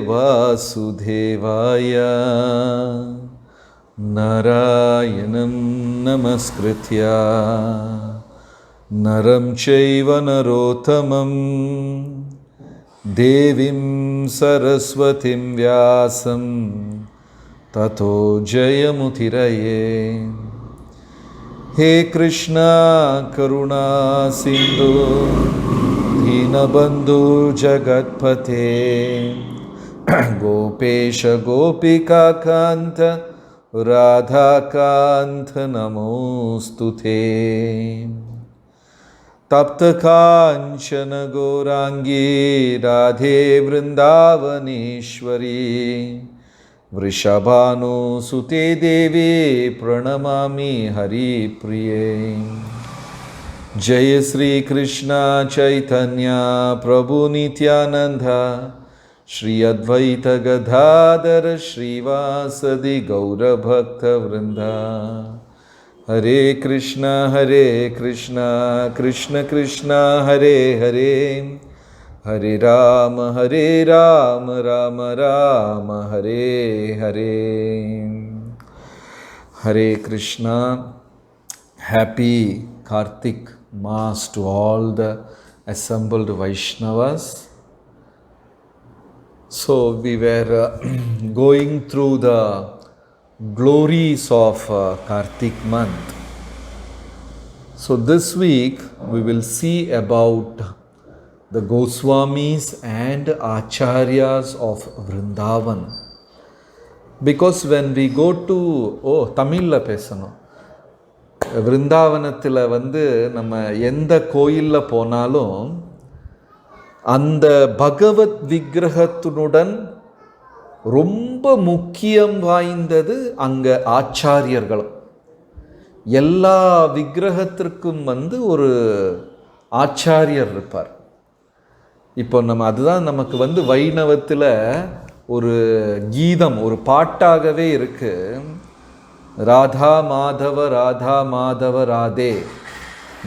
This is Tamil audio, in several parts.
वासुदेवाय नारायणं नमस्कृत्य नरं चैव नरोत्तमं देवीं सरस्वतीं व्यासं ततो जयमुदीरये। हे कृष्णा करुणा सिन्धु दीनबन्धु जगत्पते गोपेश गोपिका कान्त राधाकान्त नमोस्तुते। तप्त कांचन गौरांगी राधे वृंदावनेश्वरी वृषभानुसुते देवी प्रणमामि हरिप्रिये। जय श्री कृष्ण चैतन्य प्रभु नित्यानंद श्री अद्वैत गदाधर श्रीवासदि गौरभक्तवृंदा। हरे कृष्ण कृष्ण कृष्ण हरे हरे, हरे राम राम राम हरे हरे। हरे Krishna. Happy Kartik Mass to all the assembled Vaishnavas. So we were going through the glories of Kartik month. So this week we will see about the Goswamis and Acharyas of Vrindavan. Because when we go to Tamil பேசணும். விருந்தாவனத்தில் நம்ம எந்த கோயிலில் போனாலும் அந்த பகவத் விக்கிரகத்தினுடன் ரொம்ப முக்கியம் வாய்ந்தது அங்கே ஆச்சாரியர்களும். எல்லா விக்கிரகத்திற்கும் ஒரு ஆச்சாரியர் இருப்பார். இப்போ அதுதான் நமக்கு வைணவத்தில் ஒரு கீதம், ஒரு பாட்டாகவே இருக்குது. ராதா மாதவ ராதே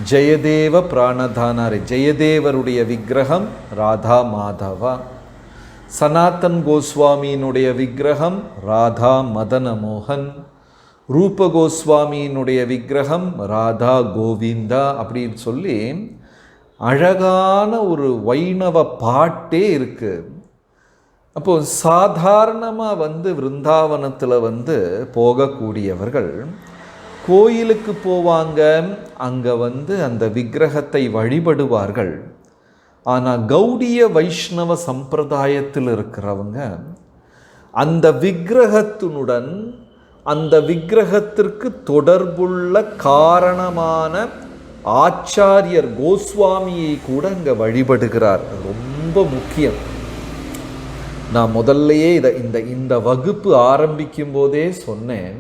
ஜெயதேவ பிராணதானாரே. ஜெயதேவருடைய விக்கிரகம் ராதா மாதவா. சனாதன் கோஸ்வாமியினுடைய விக்கிரகம் ராதா மதன மோகன். ரூப கோஸ்வாமியினுடைய விக்கிரகம் ராதா கோவிந்தா. அப்படின்னு சொல்லி அழகான ஒரு வைணவ பாட்டே இருக்குது. அப்போது சாதாரணமாக விருந்தாவனத்தில் போகக்கூடியவர்கள் கோயிலுக்கு போவாங்க, அங்கே அந்த விக்கிரகத்தை வழிபடுவார்கள். ஆனால் கௌடிய வைஷ்ணவ சம்பிரதாயத்தில் இருக்கிறவங்க அந்த விக்கிரகத்தினுடன் அந்த விக்கிரகத்திற்கு தொடர்புள்ள காரணமான ஆச்சாரியர் கோஸ்வாமியை கூட அங்கே வழிபடுகிறார். ரொம்ப முக்கியம். நான் முதல்லையே இந்த வகுப்பு ஆரம்பிக்கும் போதே சொன்னேன்,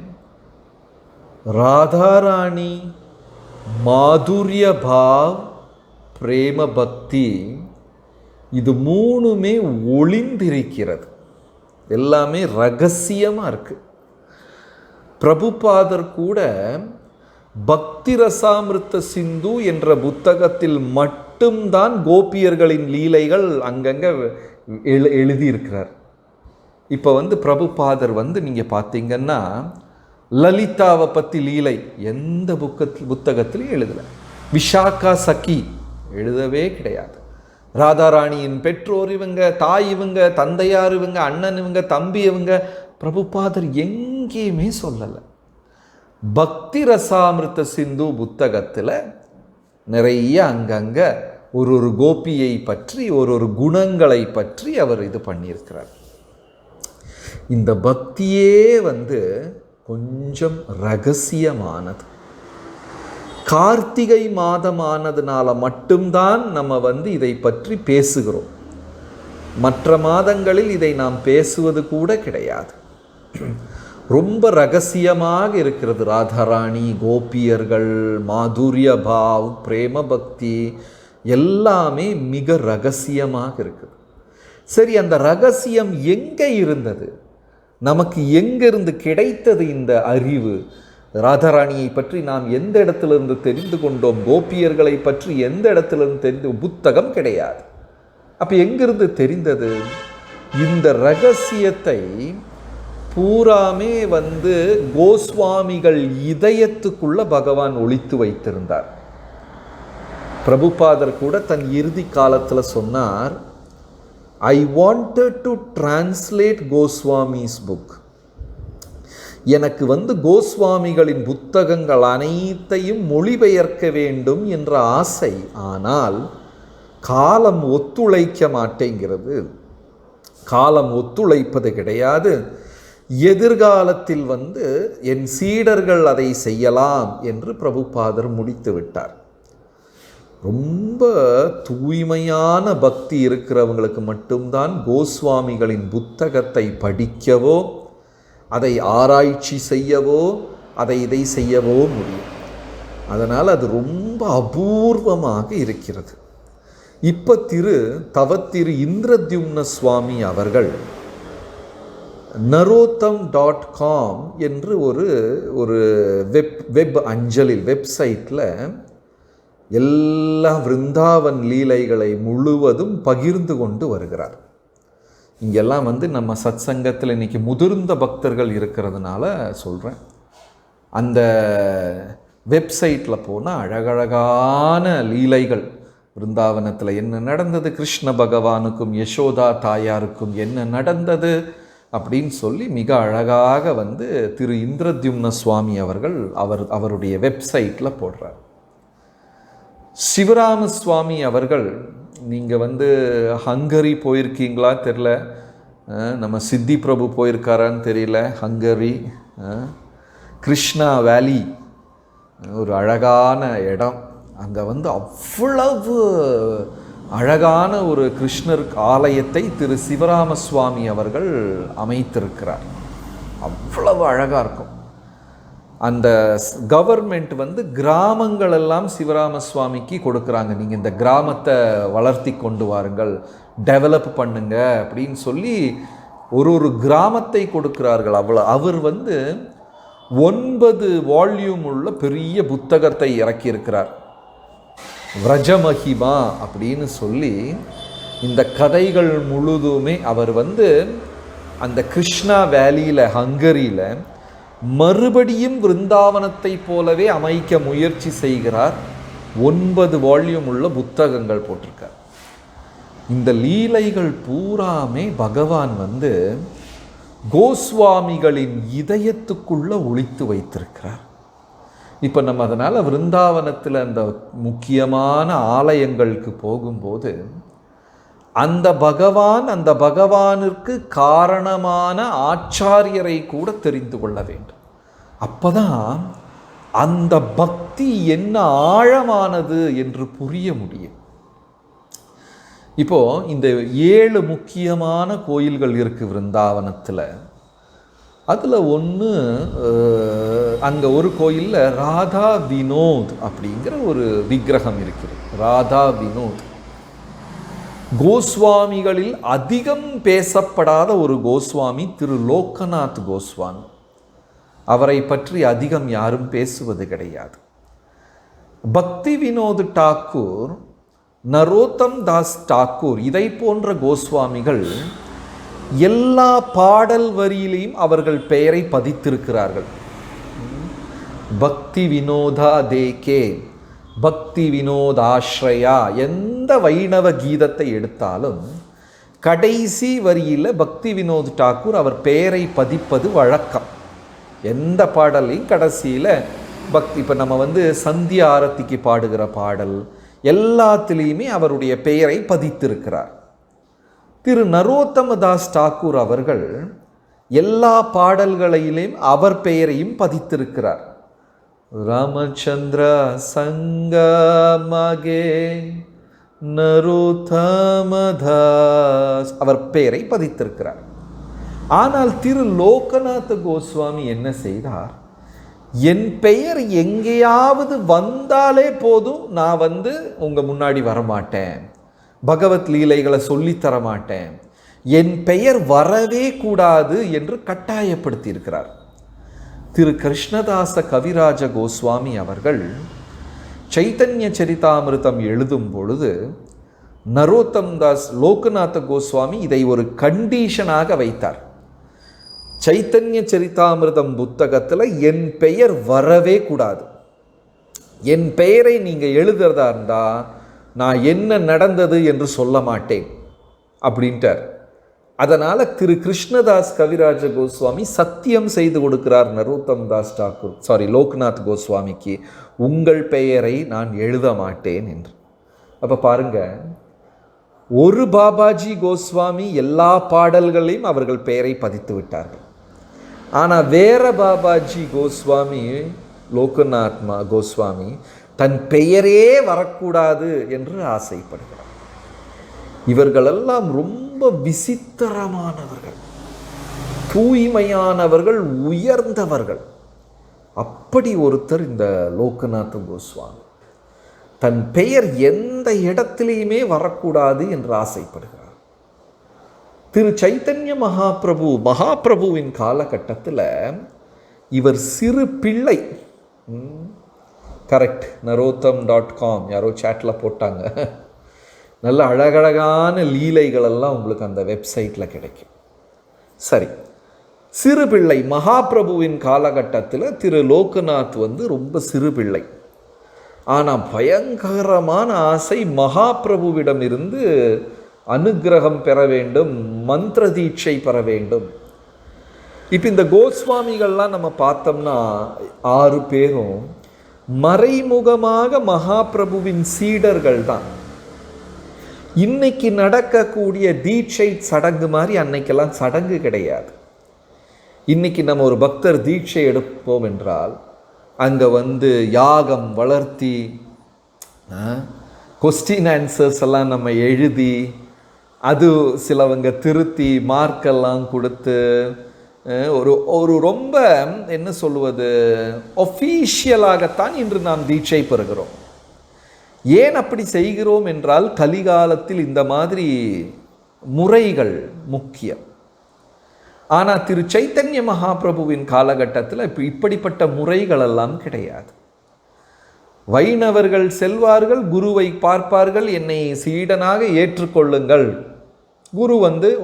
ராதாராணி மாதுரிய பாவ் பிரேம பக்தி இது மூணுமே ஒளிந்திருக்கிறது. எல்லாமே ரகசியமாக இருக்கு. பிரபுபாதர் கூட பக்தி ரசாமிருத்த சிந்து என்ற புத்தகத்தில் மட்டும்தான் கோபியர்களின் லீலைகள் அங்கங்கே எழுதியிருக்கிறார். இப்போ பிரபுபாதர் நீங்கள் பார்த்தீங்கன்னா லலிதாவை பற்றி லீலை எந்த புத்தகத்திலையும் எழுதலை. விஷாக்கா சகி எழுதவே கிடையாது. ராதாராணியின் பெற்றோர் இவங்க, தாய் இவங்க, தந்தையார் இவங்க, அண்ணன் இவங்க, தம்பி இவங்க, பிரபுபாதர் எங்கேயுமே சொல்லலை. பக்தி ரசாமிருத்த சிந்து புத்தகத்தில் நிறைய அங்கங்கே ஒரு கோபியை பற்றி ஒரு குணங்களை பற்றி அவர் இது பண்ணியிருக்கிறார். இந்த பக்தியே கொஞ்சம் ரகசியமானது. கார்த்திகை மாதமானதுனால மட்டும்தான் நம்ம இதை பற்றி பேசுகிறோம். மற்ற மாதங்களில் இதை நாம் பேசுவது கூட கிடையாது. ரொம்ப ரகசியமாக இருக்கிறது. ராதாராணி, கோபியர்கள், மாதுரிய பாவ், பிரேம பக்தி எல்லாமே மிக ரகசியமாக இருக்குது. சரி, அந்த ரகசியம் எங்கே இருந்தது? நமக்கு எங்கிருந்து கிடைத்தது இந்த அறிவு? ராதாராணியை பற்றி நாம் எந்த இடத்திலிருந்து தெரிந்து கொண்டோம்? கோபியர்களை பற்றி எந்த இடத்திலிருந்து தெரிந்து? புத்தகம் கிடையாது. அப்போ எங்கிருந்து தெரிந்தது? இந்த ரகசியத்தை பூராமே கோஸ்வாமிகள் இதயத்துக்குள்ள பகவான் ஒளித்து வைத்திருந்தார். பிரபுபாதர் கூட தன் இறுதி காலத்தில் சொன்னார், I wanted to translate Goswamis book. எனக்கு கோஸ்வாமிகளின் புத்தகங்கள் அனைத்தையும் மொழிபெயர்க்க வேண்டும் என்ற ஆசை. ஆனால் காலம் ஒத்துழைக்க மாட்டேங்கிறது. காலம் ஒத்துழைப்பது கிடையாது. எதிர்காலத்தில் என் சீடர்கள் அதை செய்யலாம் என்று பிரபுபாதர் முடித்து விட்டார். ரொம்ப தூய்மையான பக்தி இருக்கிறவங்களுக்கு மட்டும்தான் கோஸ்வாமிகளின் புத்தகத்தை படிக்கவோ, அதை ஆராய்ச்சி செய்யவோ, இதை செய்யவோ முடியும். அதனால் அது ரொம்ப அபூர்வமாக இருக்கிறது. இப்போ தவத்திரு இந்திரத்யும்ன சுவாமி அவர்கள் narotam.com என்று ஒரு வெப் அஞ்சலில் வெப்சைட்டில் எல்லா விருந்தாவன் லீலைகளை முழுவதும் பகிர்ந்து கொண்டு வருகிறார். இங்கெல்லாம் நம்ம சத் சங்கத்தில் இன்றைக்கி முதிர்ந்த பக்தர்கள் இருக்கிறதுனால சொல்கிறேன். அந்த வெப்சைட்டில் போனால் அழகழகான லீலைகள், விருந்தாவனத்தில் என்ன நடந்தது, கிருஷ்ண பகவானுக்கும் யசோதா தாயாருக்கும் என்ன நடந்தது அப்படின்னு சொல்லி மிக அழகாக திரு இந்திரத்யும்ன சுவாமி அவர்கள் அவருடைய வெப்சைட்டில் போடுறார். சிவராம சுவாமி அவர்கள், நீங்கள் ஹங்கரி போயிருக்கீங்களா தெரில, நம்ம சித்தி பிரபு போயிருக்காரான்னு தெரியல. ஹங்கரி கிருஷ்ணா வேலி ஒரு அழகான இடம். அங்கே அவ்வளவு அழகான ஒரு கிருஷ்ணர் ஆலயத்தை திரு சிவராம சுவாமி அவர்கள் அமைத்திருக்கிறார். அவ்வளவு அழகாக இருக்கும். அந்த கவர்மெண்ட் கிராமங்கள் எல்லாம் சிவராம சுவாமிக்கு கொடுக்குறாங்க. நீங்கள் இந்த கிராமத்தை வளர்த்தி கொண்டு வாருங்கள், டெவலப் பண்ணுங்க அப்படின்னு சொல்லி ஒரு கிராமத்தை கொடுக்கிறார்கள். அவர் 9 வால்யூம் உள்ள பெரிய புத்தகத்தை இறக்கியிருக்கிறார். விரஜமஹிமா அப்படின்னு சொல்லி இந்த கதைகள் முழுதுமே அவர் அந்த கிருஷ்ணா வேலியில் ஹங்கரியில் மறுபடியும் விருந்தாவனத்தை போலவே அமைக்க முயற்சி செய்கிறார். 9 வால்யூம் உள்ள புத்தகங்கள் போட்டிருக்கார். இந்த லீலைகள் பூராமே பகவான் கோஸ்வாமிகளின் இதயத்துக்குள்ள ஒளித்து வைத்திருக்கிறார். இப்போ நம்ம அதனால் விருந்தாவனத்தில் அந்த முக்கியமான ஆலயங்களுக்கு போகும்போது அந்த பகவானிற்கு காரணமான ஆச்சாரியரை கூட தெரிந்து கொள்ள வேண்டும். அப்போதான் அந்த பக்தி என்ன ஆழமானது என்று புரிய முடியும். இப்போது இந்த 7 முக்கியமான கோயில்கள் இருக்குது விருந்தாவனத்தில். அதில் ஒன்று, அங்கே ஒரு கோயிலில் ராதா வினோத் அப்படிங்கிற ஒரு விக்கிரகம் இருக்கிறது. ராதா வினோத் கோஸ்வாமிகளில் அதிகம் பேசப்படாத ஒரு கோஸ்வாமி திரு லோகநாத் கோஸ்வாமி. அவரை பற்றி அதிகம் யாரும் பேசுவது கிடையாது. பக்தி வினோத் டாக்கூர், நரோத்தம் தாஸ் டாக்கூர், இதை போன்ற கோஸ்வாமிகள் எல்லா பாடல் வரியிலையும் அவர்கள் பெயரை பதித்திருக்கிறார்கள். பக்தி வினோதா தேகே, பக்தி வினோதாஸ்ரயா, எந்த வைணவ கீதத்தை எடுத்தாலும் கடைசி வரியில் பக்தி வினோத் டாக்கூர் அவர் பெயரை பதிப்பது வழக்கம். எந்த பாடலையும் கடைசியில் பக்தி, இப்போ நம்ம சந்தியா ஆரத்திக்கு பாடுகிற பாடல் எல்லாத்திலையுமே அவருடைய பெயரை பதித்திருக்கிறார். திரு நரோத்தமதாஸ் டாக்கூர் அவர்கள் எல்லா பாடல்களிலும் அவர் பெயரையும் பதித்திருக்கிறார். ராமச்சந்திரா சங்கமகே நரோத்தமதாஸ் அவர் பெயரை பதித்திருக்கிறார். ஆனால் திரு லோகநாத் கோஸ்வாமி என்ன செய்தார், என் பெயர் எங்கேயாவது வந்தாலே போதும், நான் உங்கள் முன்னாடி வரமாட்டேன், பகவத் லீலைகளை சொல்லித்தர மாட்டேன், என் பெயர் வரவே கூடாது என்று கட்டாயப்படுத்தி இருக்கிறார். திரு கிருஷ்ணதாச கவிராஜ கோஸ்வாமி அவர்கள் சைத்தன்ய சரிதாமிருதம் எழுதும் பொழுது நரோத்தம் தாஸ் லோகநாத கோஸ்வாமி இதை ஒரு கண்டிஷனாக வைத்தார். சைத்தன்ய சரிதாமிர்தம் புத்தகத்தில் என் பெயர் வரவே கூடாது. என் பெயரை நீங்கள் எழுதுறதா இருந்தால் நான் என்ன நடந்தது என்று சொல்ல மாட்டேன் அப்படின்ட்டார். அதனால் திரு கிருஷ்ணதாஸ் கவிராஜ கோஸ்வாமி சத்தியம் செய்து கொடுக்கிறார் நரோத்தம் தாஸ் டாக்கூர் லோக்நாத் கோஸ்வாமிக்கு, உங்கள் பெயரை நான் எழுத மாட்டேன் என்று. அப்போ பாருங்க, ஒரு பாபாஜி கோஸ்வாமி எல்லா பாடல்களையும் அவர்கள் பெயரை பதித்து விட்டார்கள். ஆனால் வேற பாபாஜி கோஸ்வாமி லோகநாத்மா கோஸ்வாமி தன் பெயரே வரக்கூடாது என்று ஆசைப்படுகிறார். இவர்களெல்லாம் ரொம்ப விசித்திரமானவர்கள், தூய்மையானவர்கள், உயர்ந்தவர்கள். அப்படி ஒருத்தர் இந்த லோகநாத கோஸ்வாமி தன் பெயர் எந்த இடத்திலையுமே வரக்கூடாது என்று ஆசைப்படுகிறார். திரு சைத்தன்ய மகாபிரபுவின் காலகட்டத்தில் இவர் சிறு பிள்ளை. கரெக்ட், narotham.com யாரோ சேட்டில் போட்டாங்க. நல்ல அழகழகான லீலைகளெல்லாம் உங்களுக்கு அந்த வெப்சைட்டில் கிடைக்கும். சரி, சிறு பிள்ளை மகாபிரபுவின் காலகட்டத்தில் திரு லோகநாத் ரொம்ப சிறு பிள்ளை. ஆனால் பயங்கரமான ஆசை, மகாபிரபுவிடம் இருந்து அனுக்கிரகம் பெற வேண்டும், மந்திர தீட்சை பெற வேண்டும். இப்போ இந்த கோஸ்வாமிகள்லாம் நம்ம பார்த்தோம்னா 6 பேரும் மறைமுகமாக மகாபிரபுவின் சீடர்கள் தான். இன்னைக்கு நடக்கக்கூடிய தீட்சை சடங்கு மாதிரி அன்னைக்கெல்லாம் சடங்கு கிடையாது. இன்னைக்கு நம்ம ஒரு பக்தர் தீட்சை எடுப்போம் என்றால் அங்கே யாகம் வளர்த்தி கொஸ்டின் ஆன்சர்ஸ் எல்லாம் நம்ம எழுதி, அது சிலவங்க திருத்தி மார்க்கெல்லாம் கொடுத்து ஒரு ரொம்ப என்ன சொல்லுவது, ஒஃபீஷியலாகத்தான் இன்று நாம் தீட்சை பெறுகிறோம். ஏன் அப்படி செய்கிறோம் என்றால் கலிகாலத்தில் இந்த மாதிரி முறைகள் முக்கியம். ஆனால் திரு சைத்தன்ய மகாபிரபுவின் காலகட்டத்தில் இப்படிப்பட்ட முறைகளெல்லாம் கிடையாது. வைணவர்கள் செல்வார்கள், குருவை பார்ப்பார்கள், என்னை சீடனாக ஏற்றுக்கொள்ளுங்கள். குரு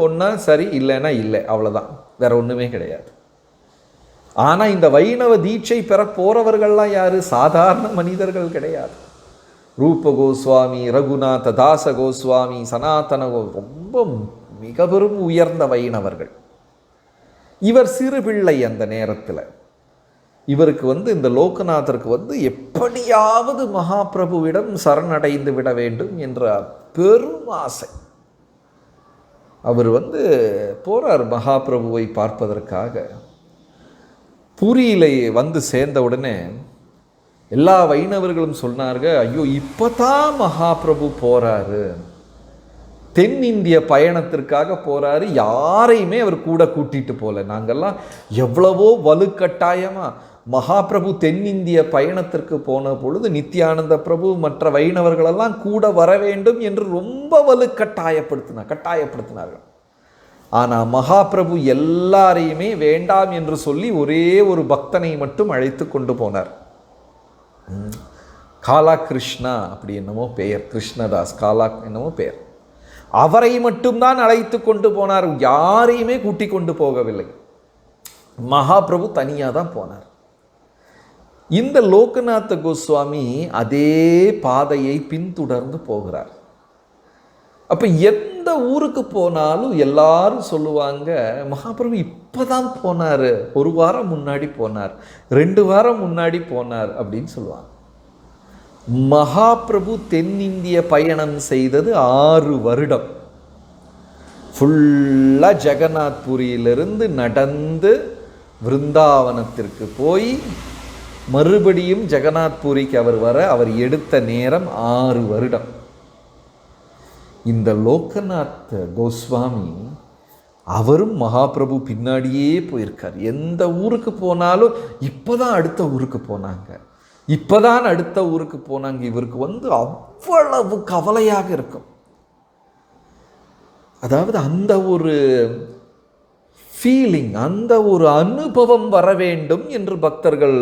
ஒன்றா சரி, இல்லைன்னா இல்லை, அவ்வளோதான், வேற ஒன்றுமே கிடையாது. ஆனால் இந்த வைணவ தீட்சை பெற போகிறவர்கள்லாம் யார்? சாதாரண மனிதர்கள் கிடையாது. ரூப கோஸ்வாமி, ரகுநாத தாச கோஸ்வாமி, சனாதன ரொம்ப மிக பெரும் உயர்ந்த வைணவர்கள். இவர் சிறு பிள்ளை. அந்த நேரத்தில் இவருக்கு இந்த லோகநாதருக்கு எப்படியாவது மகாபிரபுவிடம் சரணடைந்து விட வேண்டும் என்ற பெரும் ஆசை. அவர் போறார் மகாபிரபுவை பார்ப்பதற்காக. பூரியிலே சேர்ந்த உடனே எல்லா வைணவர்களும் சொன்னார்கள், ஐயோ இப்போதான் மகாபிரபு போறாரு, தென்னிந்திய பயணத்திற்காக போறாரு, யாரையுமே அவர் கூட கூட்டிட்டு போல. நாங்கள்லாம் எவ்வளவோ வலுக்கட்டாயமாக மகாபிரபு தென்னிந்திய பயணத்திற்கு போன பொழுது நித்யானந்த பிரபு மற்ற வைணவர்களெல்லாம் கூட வர வேண்டும் என்று ரொம்ப கட்டாயப்படுத்தினார்கள். ஆனால் மகாபிரபு எல்லாரையுமே வேண்டாம் என்று சொல்லி ஒரே ஒரு பக்தனை மட்டும் அழைத்து கொண்டு போனார். காலா கிருஷ்ணா அப்படி என்னமோ பெயர், கிருஷ்ணதாஸ் காலா என்னமோ பெயர். அவரை மட்டும்தான் அழைத்து கொண்டு போனார், யாரையுமே கூட்டி கொண்டு போகவில்லை. மகாபிரபு தனியாக தான் போனார். இந்த லோகநாத கோஸ்வாமி அதே பாதையை பின்தொடர்ந்து போகிறார். அப்போ எந்த ஊருக்கு போனாலும் எல்லாரும் சொல்லுவாங்க, மகாபிரபு இப்போதான் போனார், 1 வாரம் முன்னாடி போனார், 2 வாரம் முன்னாடி போனார் அப்படின்னு சொல்லுவாங்க. மகாபிரபு தென்னிந்திய பயணம் செய்தது 6 வருடம். ஃபுல்லாக ஜெகநாத்புரியிலிருந்து நடந்து விருந்தாவனத்திற்கு போய் மறுபடியும் ஜெகநாத்புரிக்கு அவர் எடுத்த நேரம் 6 வருடம். இந்த லோகநாத் கோஸ்வாமி அவரும் மகாபிரபு பின்னாடியே போயிருக்கார். எந்த ஊருக்கு போனாலும் இப்போதான் அடுத்த ஊருக்கு போனாங்க, இப்போதான் அடுத்த ஊருக்கு போனாங்க. இவருக்கு அவ்வளவு கவலையாக இருக்கும். அதாவது அந்த ஒரு ஃபீலிங், அந்த ஒரு அனுபவம் வர வேண்டும் என்று பக்தர்கள்,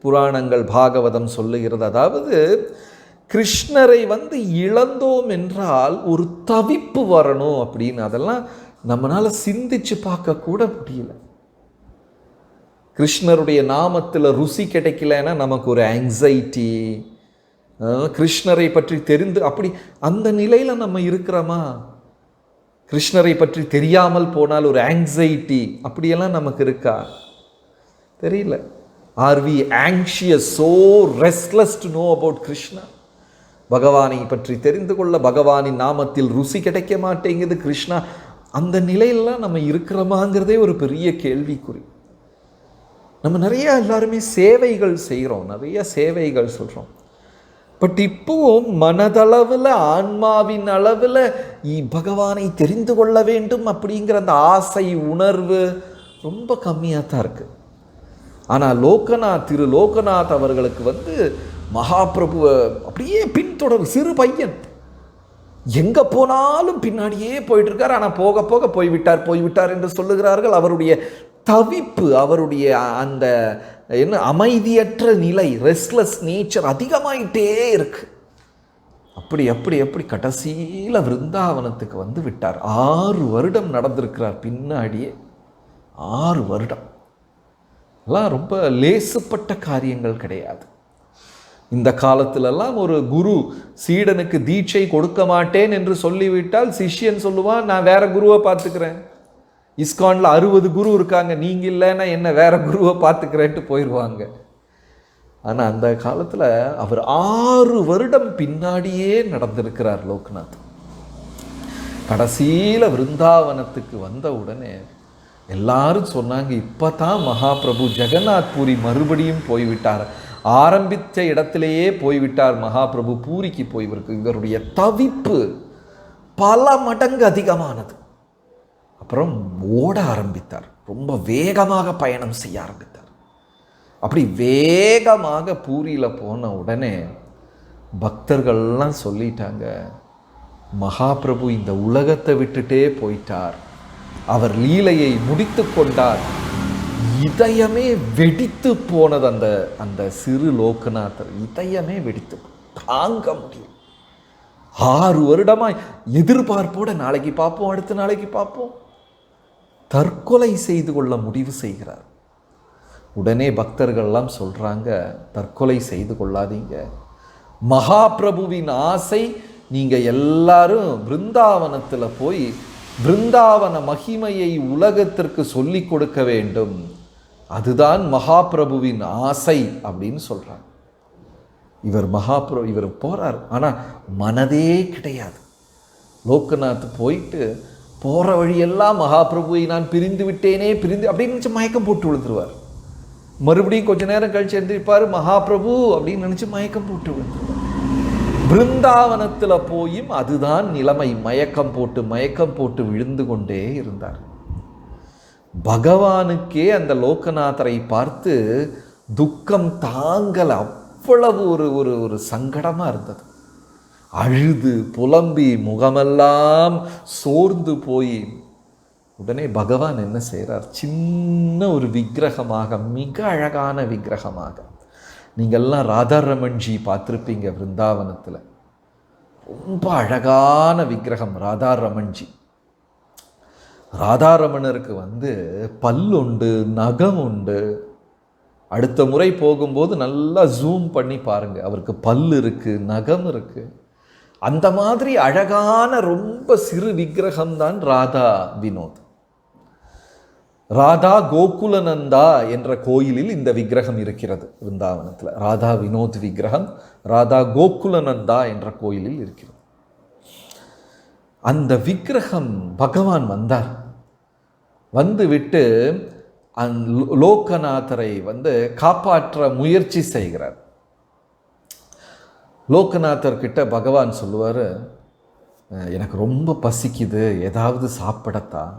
புராணங்கள், பாகவதம் சொல்லுகிறது. அதாவது கிருஷ்ணரை வந்து இழந்தோம் என்றால் ஒரு தவிப்பு வரணும் அப்படின்னு அதெல்லாம் நம்மளால சிந்திச்சு பார்க்க கூட முடியல. கிருஷ்ணருடைய நாமத்தில் ருசி கிடைக்கலன்னா நமக்கு ஒரு ஆங்ஸைட்டி, கிருஷ்ணரை பற்றி தெரிந்து அப்படி அந்த நிலையில் நம்ம இருக்கிறோமா? கிருஷ்ணரை பற்றி தெரியாமல் போனால் ஒரு ஆங்ஸைட்டி அப்படியெல்லாம் நமக்கு இருக்கா? தெரியல. Are we anxious, so restless to know about Krishna? பகவானை பற்றி தெரிந்து கொள்ள பகவானின் நாமத்தில் ருசி கிடைக்க மாட்டேங்குது கிருஷ்ணா. அந்த நிலையிலாம் நம்ம இருக்கிறோமாங்கிறதே ஒரு பெரிய கேள்விக்குறி. நம்ம நிறைய எல்லாருமே சேவைகள் செய்கிறோம், நிறைய சேவைகள் சொல்கிறோம். பட் இப்போவும் மனதளவில் ஆன்மாவின் அளவில் பகவானை தெரிந்து கொள்ள வேண்டும் அப்படிங்கிற அந்த ஆசை உணர்வு ரொம்ப கம்மியாக தான் இருக்குது. ஆனால் திரு லோகநாத் அவர்களுக்கு வந்து மகாபிரபுவை அப்படியே பின்தொடர். சிறு பையன் எங்கே போனாலும் பின்னாடியே போயிட்டு இருக்கார். ஆனால் போக போக போய்விட்டார் என்று சொல்லுகிறார்கள். அவருடைய தவிப்பு, அவருடைய அந்த அமைதியற்ற நிலை, ரெஸ்ட்லெஸ் நேச்சர் அதிகமாயிட்டே இருக்கு. அப்படி கடைசியில் விருந்தாவனத்துக்கு வந்து விட்டார். 6 வருடம் நடந்திருக்கிறார் பின்னாடியே. 6 வருடம் எல்லாம் ரொம்ப லேசுப்பட்ட காரியங்கள் கிடையாது. இந்த காலத்திலெல்லாம் ஒரு குரு சீடனுக்கு தீட்சை கொடுக்க மாட்டேன் என்று சொல்லிவிட்டால் சிஷ்யன் சொல்லுவான், நான் வேற குருவை பார்த்துக்கிறேன். இஸ்கான்ல 60 குரு இருக்காங்க, நீங்க இல்லைன்னா என்ன வேற குருவை பார்த்துக்கிறேன்ட்டு போயிடுவாங்க. ஆனால் அந்த காலத்தில் அவர் 6 வருடம் பின்னாடியே நடந்திருக்கிறார் லோக்நாத். கடைசியில் விருந்தாவனத்துக்கு வந்த உடனே எல்லாரும் சொன்னாங்க, இப்போ தான் மகாபிரபு ஜெகநாத் பூரி மறுபடியும் போய்விட்டார், ஆரம்பித்த இடத்திலேயே போய்விட்டார் மகாபிரபு, பூரிக்கு போய்விருக்கு. இவருடைய தவிப்பு பல மடங்கு அதிகமானது. அப்புறம் ஓட ஆரம்பித்தார், ரொம்ப வேகமாக பயணம் செய்ய ஆரம்பித்தார். அப்படி வேகமாக பூரியில் போன உடனே பக்தர்கள்லாம் சொல்லிட்டாங்க, மகாபிரபு இந்த உலகத்தை விட்டுட்டே போயிட்டார், அவர் லீலையை முடித்து கொண்டார். இதயமே வெடித்து போனது. அந்த சிறு லோகநாதர் இதயமே வெடித்து தாங்க முடியும். 6 வருடமாய் எதிர்பார்ப்போட நாளைக்கு பார்ப்போம், அடுத்த நாளைக்கு பார்ப்போம், தற்கொலை செய்து கொள்ள முடிவு செய்கிறார். உடனே பக்தர்கள்லாம் சொல்றாங்க, தற்கொலை செய்து கொள்ளாதீங்க, மகாபிரபுவின் ஆசை நீங்க எல்லாரும் பிருந்தாவனத்தில் போய் பிருந்தாவன மகிமையை உலகத்திற்கு சொல்லி கொடுக்க வேண்டும், அதுதான் மகாபிரபுவின் ஆசை அப்படின்னு சொல்றார். இவர் போறார், ஆனா மனதே கிடையாது. லோகநாத் போயிட்டு போற வழியெல்லாம் மகாபிரபுவை நான் பிரிந்து விட்டேனே அப்படின்னு நினைச்சு மயக்கம் போட்டு விழுந்துருவார். மறுபடியும் கொஞ்ச நேரம் கழிச்சு எழுந்திருப்பார், மகாபிரபு அப்படின்னு நினைச்சு மயக்கம் போட்டு விழுந்துருவார். பிருந்தாவனத்தில் போயும் அதுதான் நிலைமை, மயக்கம் போட்டு விழுந்து கொண்டே இருந்தார். பகவானுக்கே அந்த லோகநாதரை பார்த்து துக்கம் தாங்கல, அவ்வளவு ஒரு சங்கடமா இருந்தது. அழுது புலம்பி முகமெல்லாம் சோர்ந்து போய் உடனே பகவான் என்ன செய்கிறார், சின்ன ஒரு விக்கிரகமாக, மிக அழகான விக்கிரகமாக, நீங்கள்லாம் ராதாரமன்ஜி பார்த்துருப்பீங்க பிருந்தாவனத்தில், ரொம்ப அழகான விக்கிரகம் ராதாரமன்ஜி. ராதாரமணருக்கு வந்து பல்லுண்டு, நகம் உண்டு. அடுத்த முறை போகும்போது நல்லா ஜூம் பண்ணி பாருங்க, அவருக்கு பல் இருக்கு, நகம் இருக்கு. அந்த மாதிரி அழகான ரொம்ப சிறு விக்கிரகம்தான் ராதா வினோத். ராதா கோகுலநந்தா என்ற கோயிலில் இந்த விக்கிரகம் இருக்கிறது விருந்தாவனத்தில். ராதா வினோத் விக்கிரகம் ராதா கோகுலநந்தா என்ற கோயிலில் இருக்கிறது. அந்த விக்கிரகம் பகவான் வந்தார், வந்து விட்டு லோகநாதரை வந்து காப்பாற்ற முயற்சி செய்கிறார். லோகநாதர்கிட்ட பகவான் சொல்லுவார், எனக்கு ரொம்ப பசிக்குது, ஏதாவது சாப்பிடத்தான்.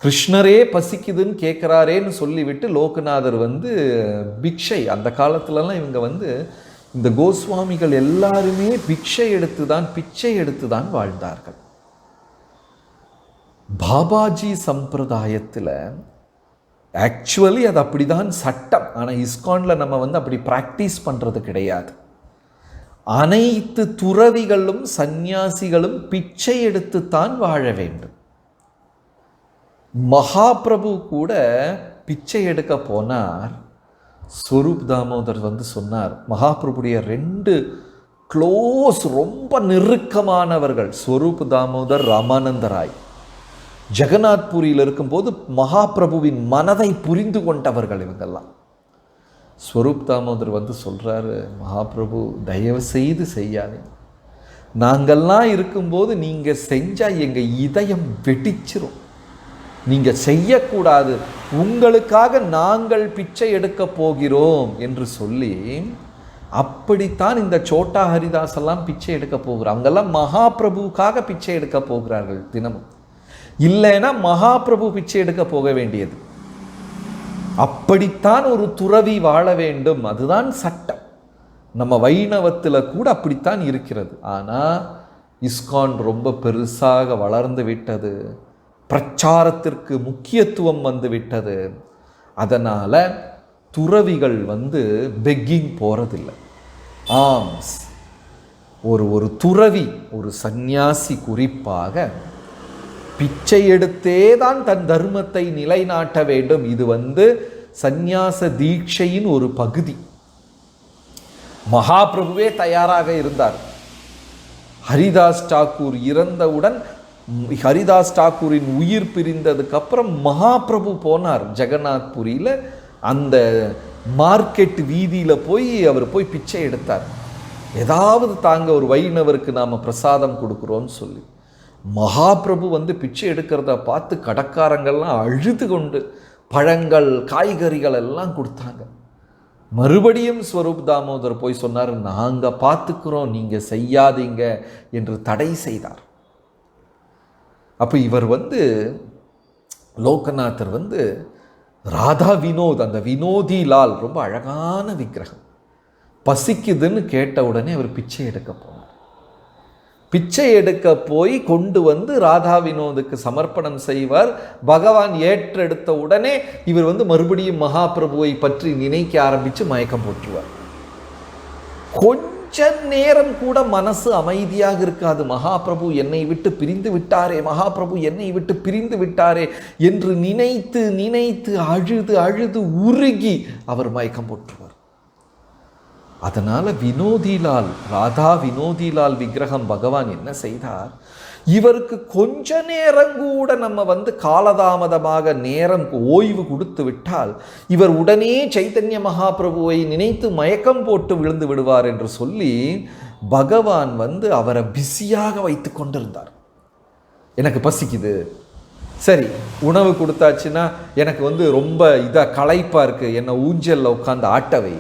கிருஷ்ணரே பசிக்குதுன்னு கேட்குறாரேன்னு சொல்லிவிட்டு லோகநாதர் வந்து பிக்ஷை, அந்த காலத்துலலாம் இவங்க வந்து இந்த கோஸ்வாமிகள் எல்லாருமே பிக்ஷை பிச்சை எடுத்து தான் வாழ்ந்தார்கள். பாபாஜி சம்பிரதாயத்தில் ஆக்சுவலி அது அப்படிதான் சட்டம். ஆனால் இஸ்கானில் நம்ம வந்து அப்படி ப்ராக்டிஸ் பண்ணுறது கிடையாது. அனைத்து துறவிகளும் சந்நியாசிகளும் பிச்சை எடுத்துத்தான் வாழ வேண்டும். மகாபிரபு கூட பிச்சை எடுக்க போனார். ஸ்வரூப் தாமோதர் வந்து சொன்னார், மகாபிரபுடைய 2 க்ளோஸ் ரொம்ப நெருக்கமானவர்கள் ஸ்வரூப் தாமோதர், ராமானந்தராய், ஜெகநாத்புரியில் இருக்கும்போது மகாபிரபுவின் மனதை புரிந்து கொண்டவர்கள் இவங்கெல்லாம். ஸ்வரூப் தாமோதர் வந்து சொல்கிறாரு, மகாபிரபு தயவு செய்து செய்யாதீங்க, நாங்கள்லாம் இருக்கும்போது நீங்கள் செஞ்சால் எங்கள் இதயம் வெடிச்சிரும், நீங்கள் செய்யக்கூடாது, உங்களுக்காக நாங்கள் பிச்சை எடுக்க போகிறோம் என்று சொல்லி, அப்படித்தான் இந்த சோட்டா ஹரிதாஸ் எல்லாம் பிச்சை எடுக்க போகிறார். அவங்கெல்லாம் மகாபிரபுவுக்காக பிச்சை எடுக்க போகிறார்கள் தினமும். இல்லைன்னா மகாபிரபு பிச்சை எடுக்க போக வேண்டியது. அப்படித்தான் ஒரு துறவி வாழ வேண்டும், அதுதான் சட்டம். நம்ம வைணவத்தில் கூட அப்படித்தான் இருக்கிறது. ஆனால் இஸ்கான் ரொம்ப பெருசாக வளர்ந்து விட்டது, பிரச்சாரத்திற்கு முக்கியத்துவம் வந்து விட்டது. அதனால் துறவிகள் வந்து பெக்கிங் போகிறதில்லை. ஆம்ஸ் ஒரு துறவி, ஒரு சந்நியாசி குறிப்பாக பிச்சை எடுத்தே தான் தன் தர்மத்தை நிலைநாட்ட வேண்டும். இது வந்து சந்நியாச தீட்சையின் ஒரு பகுதி. மகாபிரபுவே தயாராக இருந்தார். ஹரிதாஸ் டாக்கூர் இறந்தவுடன், ஹரிதாஸ் டாக்கூரின் உயிர் பிரிந்ததுக்கு அப்புறம் மகாபிரபு போனார் ஜெகநாத்புரியில். அந்த மார்க்கெட் வீதியில் போய் அவர் போய் பிச்சை எடுத்தார். ஏதாவது தாங்க, ஒரு வைணவருக்கு நாம் பிரசாதம் கொடுக்குறோன்னு சொல்லி. மகாபிரபு வந்து பிச்சை எடுக்கிறத பார்த்து கடைக்காரங்கள்லாம் அழுது கொண்டு பழங்கள் காய்கறிகள் எல்லாம் கொடுத்தாங்க. மறுபடியும் ஸ்வரூப் தாமோதர் போய் சொன்னார், நாங்கள் பார்த்துக்கிறோம், நீங்கள் செய்யாதீங்க என்று தடை செய்தார். அப்போ இவர் வந்து லோகநாதர் வந்து ராதா வினோத், அந்த வினோதி லால் ரொம்ப அழகான விக்கிரகம், பசிக்குதுன்னு கேட்ட உடனே அவர் பிச்சை எடுக்க போனார். பிச்சை எடுக்க போய் கொண்டு வந்து ராதா வினோதுக்கு சமர்ப்பணம் செய்வார். பகவான் ஏற்றெடுத்த உடனே இவர் வந்து மறுபடியும் மகாபிரபுவை பற்றி நினைக்க ஆரம்பித்து மயக்கம் போட்டுருவார். கொஞ்ச நேரம் கூட மனசு அமைதியாக இருக்காது. மகாபிரபு என்னை விட்டு பிரிந்து விட்டாரே, மகாபிரபு என்னை விட்டு பிரிந்து விட்டாரே என்று நினைத்து நினைத்து அழுது அழுது உருகி அவர் மயக்கம் போட்டுருவார். அதனால் வினோதிலால், ராதா வினோதிலால் விக்கிரகம் பகவான் என்ன செய்தார், இவருக்கு கொஞ்ச நேரம் கூட நம்ம வந்து காலதாமதமாக நேரம் ஓய்வு கொடுத்து விட்டால் இவர் உடனே சைத்தன்ய மகாபிரபுவை நினைத்து மயக்கம் போட்டு விழுந்து விடுவார் என்று சொல்லி பகவான் வந்து அவரை பிஸியாக வைத்து கொண்டிருந்தார். எனக்கு பசிக்குது, சரி உணவு கொடுத்தாச்சுன்னா எனக்கு வந்து ரொம்ப இதாக களைப்பாக இருக்குது, என்னை ஊஞ்சலில் உட்காந்து ஆட்டவை.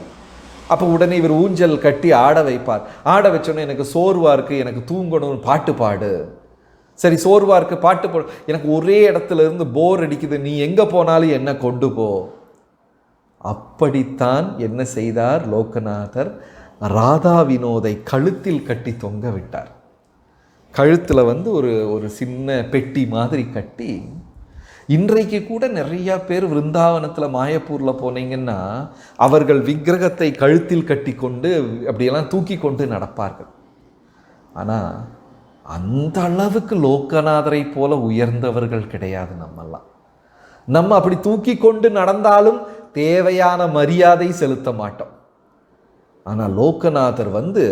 அப்போ உடனே இவர் ஊஞ்சல் கட்டி ஆட வைப்பார். ஆட வச்சோன்னே எனக்கு சோர்வாக இருக்குது, எனக்கு தூங்கணும்னு பாட்டு பாடு. சரி சோர்வாக இருக்குது, பாட்டு பாடு. எனக்கு ஒரே இடத்துல இருந்து போர் அடிக்குது, நீ எங்கே போனாலும் என்ன கொண்டு போ. அப்படித்தான் என்ன செய்தார் லோகநாதர், ராதா வினோதை கழுத்தில் கட்டி தொங்க விட்டார். கழுத்தில் வந்து ஒரு சின்ன பெட்டி மாதிரி கட்டி. இன்றைக்கு கூட நிறையா பேர் விருந்தாவனத்தில் மாயப்பூரில் போனீங்கன்னா அவர்கள் விக்கிரகத்தை கழுத்தில் கட்டி கொண்டு அப்படியெல்லாம் தூக்கி கொண்டு நடப்பார்கள். ஆனால் அந்த அளவுக்கு லோகநாதரை போல உயர்ந்தவர்கள் கிடையாது நம்மெல்லாம். நம்ம அப்படி தூக்கி கொண்டு நடந்தாலும் தேவையான மரியாதை செலுத்த மாட்டோம். ஆனால் லோகநாதர் வந்து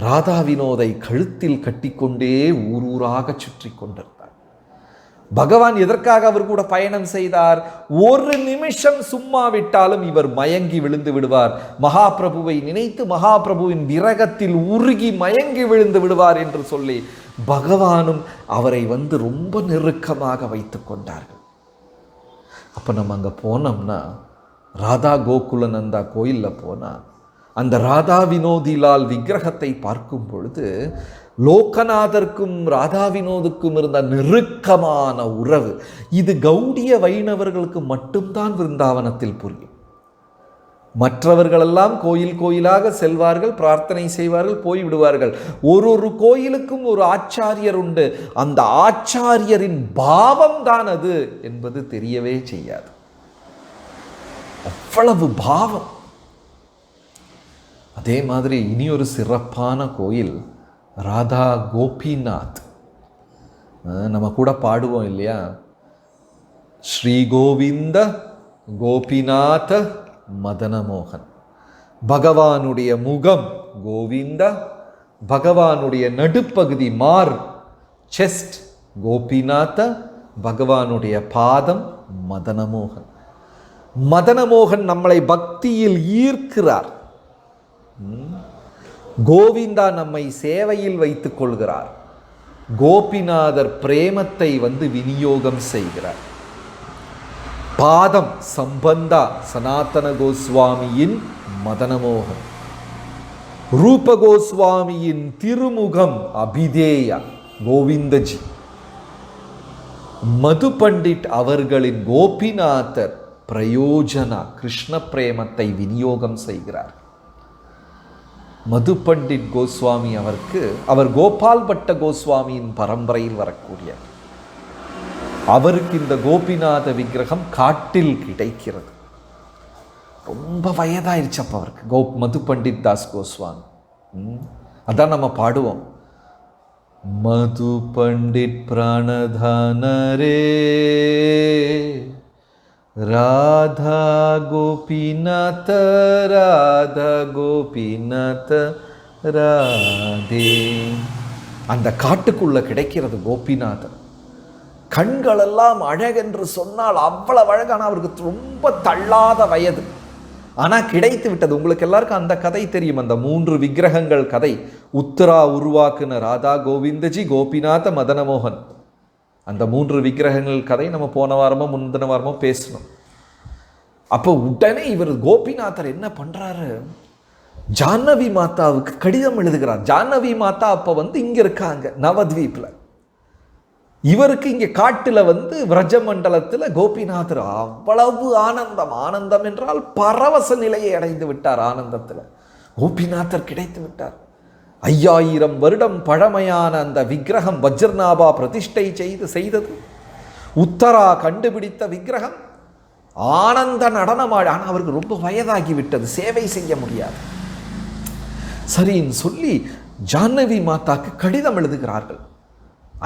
ராதா வினோதை கழுத்தில் கட்டிக்கொண்டே ஊரூராக சுற்றி கொண்டிருந்தார். பகவான் எதற்காக அவர் கூட பயணம் செய்தார்? ஒரு நிமிஷம் சும்மா விட்டாலும் இவர் மயங்கி விழுந்து விடுவார். மகாபிரபுவை நினைத்து மகாபிரபுவின் விரகத்தில் உருகி மயங்கி விழுந்து விடுவார் என்று சொல்லி பகவானும் அவரை வந்து ரொம்ப நெருக்கமாக வைத்து கொண்டார்கள். அப்போ நம்ம அங்கே போனோம்னா, ராதா கோகுலநந்தா கோயிலில் போனால் அந்த ராதா வினோதிலால் விக்கிரகத்தை பார்க்கும் பொழுது லோகநாதருக்கும் ராதா வினோதுக்கும் இருந்த நெருக்கமான உறவு, இது கௌடிய வைணவர்களுக்கு மட்டும்தான் விருந்தாவனத்தில் புரியும். மற்றவர்களெல்லாம் கோயில் கோயிலாக செல்வார்கள், பிரார்த்தனை செய்வார்கள், போய்விடுவார்கள். ஒரு கோயிலுக்கும் ஒரு ஆச்சாரியர் உண்டு. அந்த ஆச்சாரியரின் பாவம் தான் அது என்பது தெரியவே செய்யாது. அவ்வளவு பாவம். அதே மாதிரி இனி ஒரு சிறப்பான கோயில் ராதா கோபிநாத். நம்ம கூட பாடுவோம் இல்லையா, ஸ்ரீ கோவிந்த கோபிநாத மதனமோகன். பகவானுடைய முகம் கோவிந்தா, பகவானுடைய நடுப்பகுதி மார் செஸ்ட் கோபிநாத, பகவானுடைய பாதம் மதனமோகன். மதனமோகன் நம்மளை பக்தியில் ஈர்க்கிறார், கோவிந்தா நம்மை சேவையில் வைத்துக் கொள்கிறார், கோபிநாதர் பிரேமத்தை விநியோகம் செய்கிறார். பாதம் சம்பந்தா சனாதன கோஸ்வாமியின் மதனமோகன், ரூப கோஸ்வாமியின் திருமுகம் அபிதேயா கோவிந்தஜி, மது பண்டிட் அவர்களின் கோபிநாதர் பிரயோஜனா கிருஷ்ண பிரேமத்தை விநியோகம் செய்கிறார். மது பண்டிட் கோஸ்வாமி அவர் கோபால் பட்ட கோஸ்வாமியின் பரம்பரையில் வரக்கூடிய அவருக்கு இந்த கோபிநாத விக்கிரகம் காட்டில் கிடைக்கிறது. ரொம்ப வயதாயிருச்சு அப்போ அவருக்கு, மது பண்டிட் தாஸ் கோஸ்வாமி. அதான் நம்ம பாடுவோம், மது பண்டிட் பிராணதான ரே ராதா கோபிநாத ராதா கோபிநாத ராதே. அந்த காட்டுக்குள்ள கிடைக்கிறது கோபிநாதர். கண்களெல்லாம் அழகென்று சொன்னால் அவ்வளவு அழகான, அவருக்கு ரொம்ப தள்ளாத வயது, ஆனால் கிடைத்து விட்டது. உங்களுக்கு எல்லாருக்கும் அந்த கதை தெரியும், அந்த 3 விக்கிரகங்கள் கதை. உத்தரா உருவாக்குன ராதா கோவிந்தஜி, கோபிநாத, மதனமோகன். அந்த 3 விக்கிரகங்கள் கதை நம்ம போன வாரமோ முந்தின வாரமோ பேசணும். அப்போ உடனே இவர் கோபிநாதர் என்ன பண்றாரு, ஜானவி மாதாவுக்கு கடிதம் எழுதுகிறார். ஜானவி மாதா அப்போ இங்க இருக்காங்க நவத்வீப்ல. இவருக்கு இங்கே காட்டில் விரஜமண்டலத்தில் கோபிநாதர் அவ்வளவு ஆனந்தம். ஆனந்தம் என்றால் பரவச நிலையை அடைந்து விட்டார். ஆனந்தத்தில் கோபிநாதர் கிடைத்து விட்டார். 5000 வருடம் பழமையான அந்த விக்கிரகம் வஜ்ரநாபா பிரதிஷ்டை செய்தது. உத்தரா கண்டுபிடித்த விக்கிரகம் ஆனந்த நடனமாடு. ஆனால் அவருக்கு ரொம்ப வயதாகிவிட்டது, சேவை செய்ய முடியாது. சரின்னு சொல்லி ஜானவி மாதாக்கு கடிதம் எழுதுகிறார்கள்.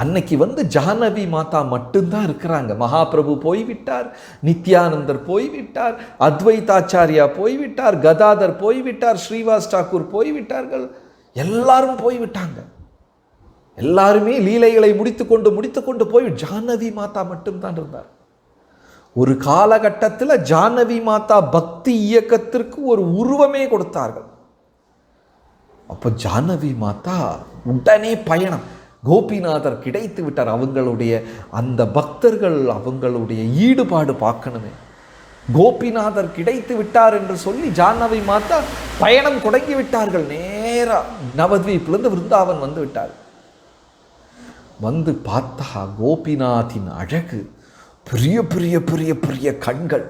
அன்னைக்கு ஜானவி மாதா மட்டும்தான் இருக்கிறாங்க. மகாபிரபு போய்விட்டார், நித்யானந்தர் போய்விட்டார், அத்வைதாச்சாரியா போய்விட்டார், கதாதர் போய்விட்டார், ஸ்ரீவாஸ் டாக்கூர் போய்விட்டார்கள், எல்லாரும் போய்விட்டாங்க. எல்லாருமே லீலைகளை முடித்துக்கொண்டு போய் ஜானவி மாதா மட்டும்தான் இருந்தார். ஒரு காலகட்டத்தில் ஜானவி மாதா பக்தி இயக்கத்திற்கு ஒரு உருவமே கொடுத்தார்கள். அப்போ ஜானவி மாதா உடனே பயணம். கோபிநாதர் கிடைத்து விட்டார். அவங்களுடைய அந்த பக்தர்கள் அவங்களுடைய ஈடுபாடு பார்க்கணுமே. கோபிநாதர் கிடைத்து விட்டார் என்று சொல்லி ஜானவி மாதா பயணம் தொடங்கி விட்டார்கள். நேராக நவத்வீப்லேருந்து விருந்தாவன் விட்டார். பார்த்தா கோபிநாத்தின் அழகு, பெரிய பெரிய பெரிய பெரிய கண்கள்.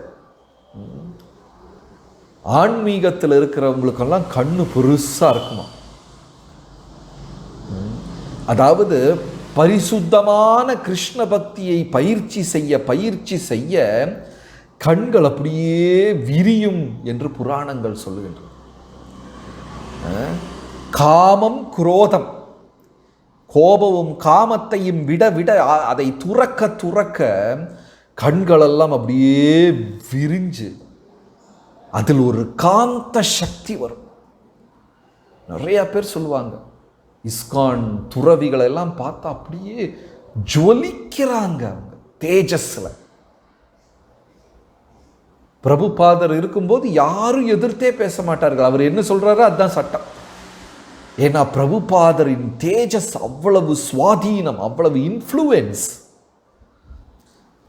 ஆன்மீகத்தில் இருக்கிறவங்களுக்கெல்லாம் கண்ணு பெருசாக இருக்குமா. அதாவது பரிசுத்தமான கிருஷ்ண பக்தியை பயிற்சி செய்ய கண்கள் அப்படியே விரியும் என்று புராணங்கள் சொல்லுகின்றன. காமம் குரோதம், கோபமும் காமத்தையும் விட அதை துறக்க கண்களெல்லாம் அப்படியே விரிஞ்சு அதில் ஒரு காந்த சக்தி வரும். நிறைய பேர் சொல்லுவாங்க, இஸ்கான் துறவிகளை எல்லாம் பார்த்தா அப்படியே ஜொலிக்கிறாங்க அவங்க தேஜஸ்ல. பிரபுபாதர் இருக்கும்போது யாரும் எதிர்த்தே பேச மாட்டார்கள். அவர் என்ன சொல்றாரோ அதுதான் சட்டம். ஏன்னா பிரபுபாதரின் தேஜஸ் அவ்வளவு சுவாதீனம், அவ்வளவு இன்ஃப்ளூயன்ஸ்.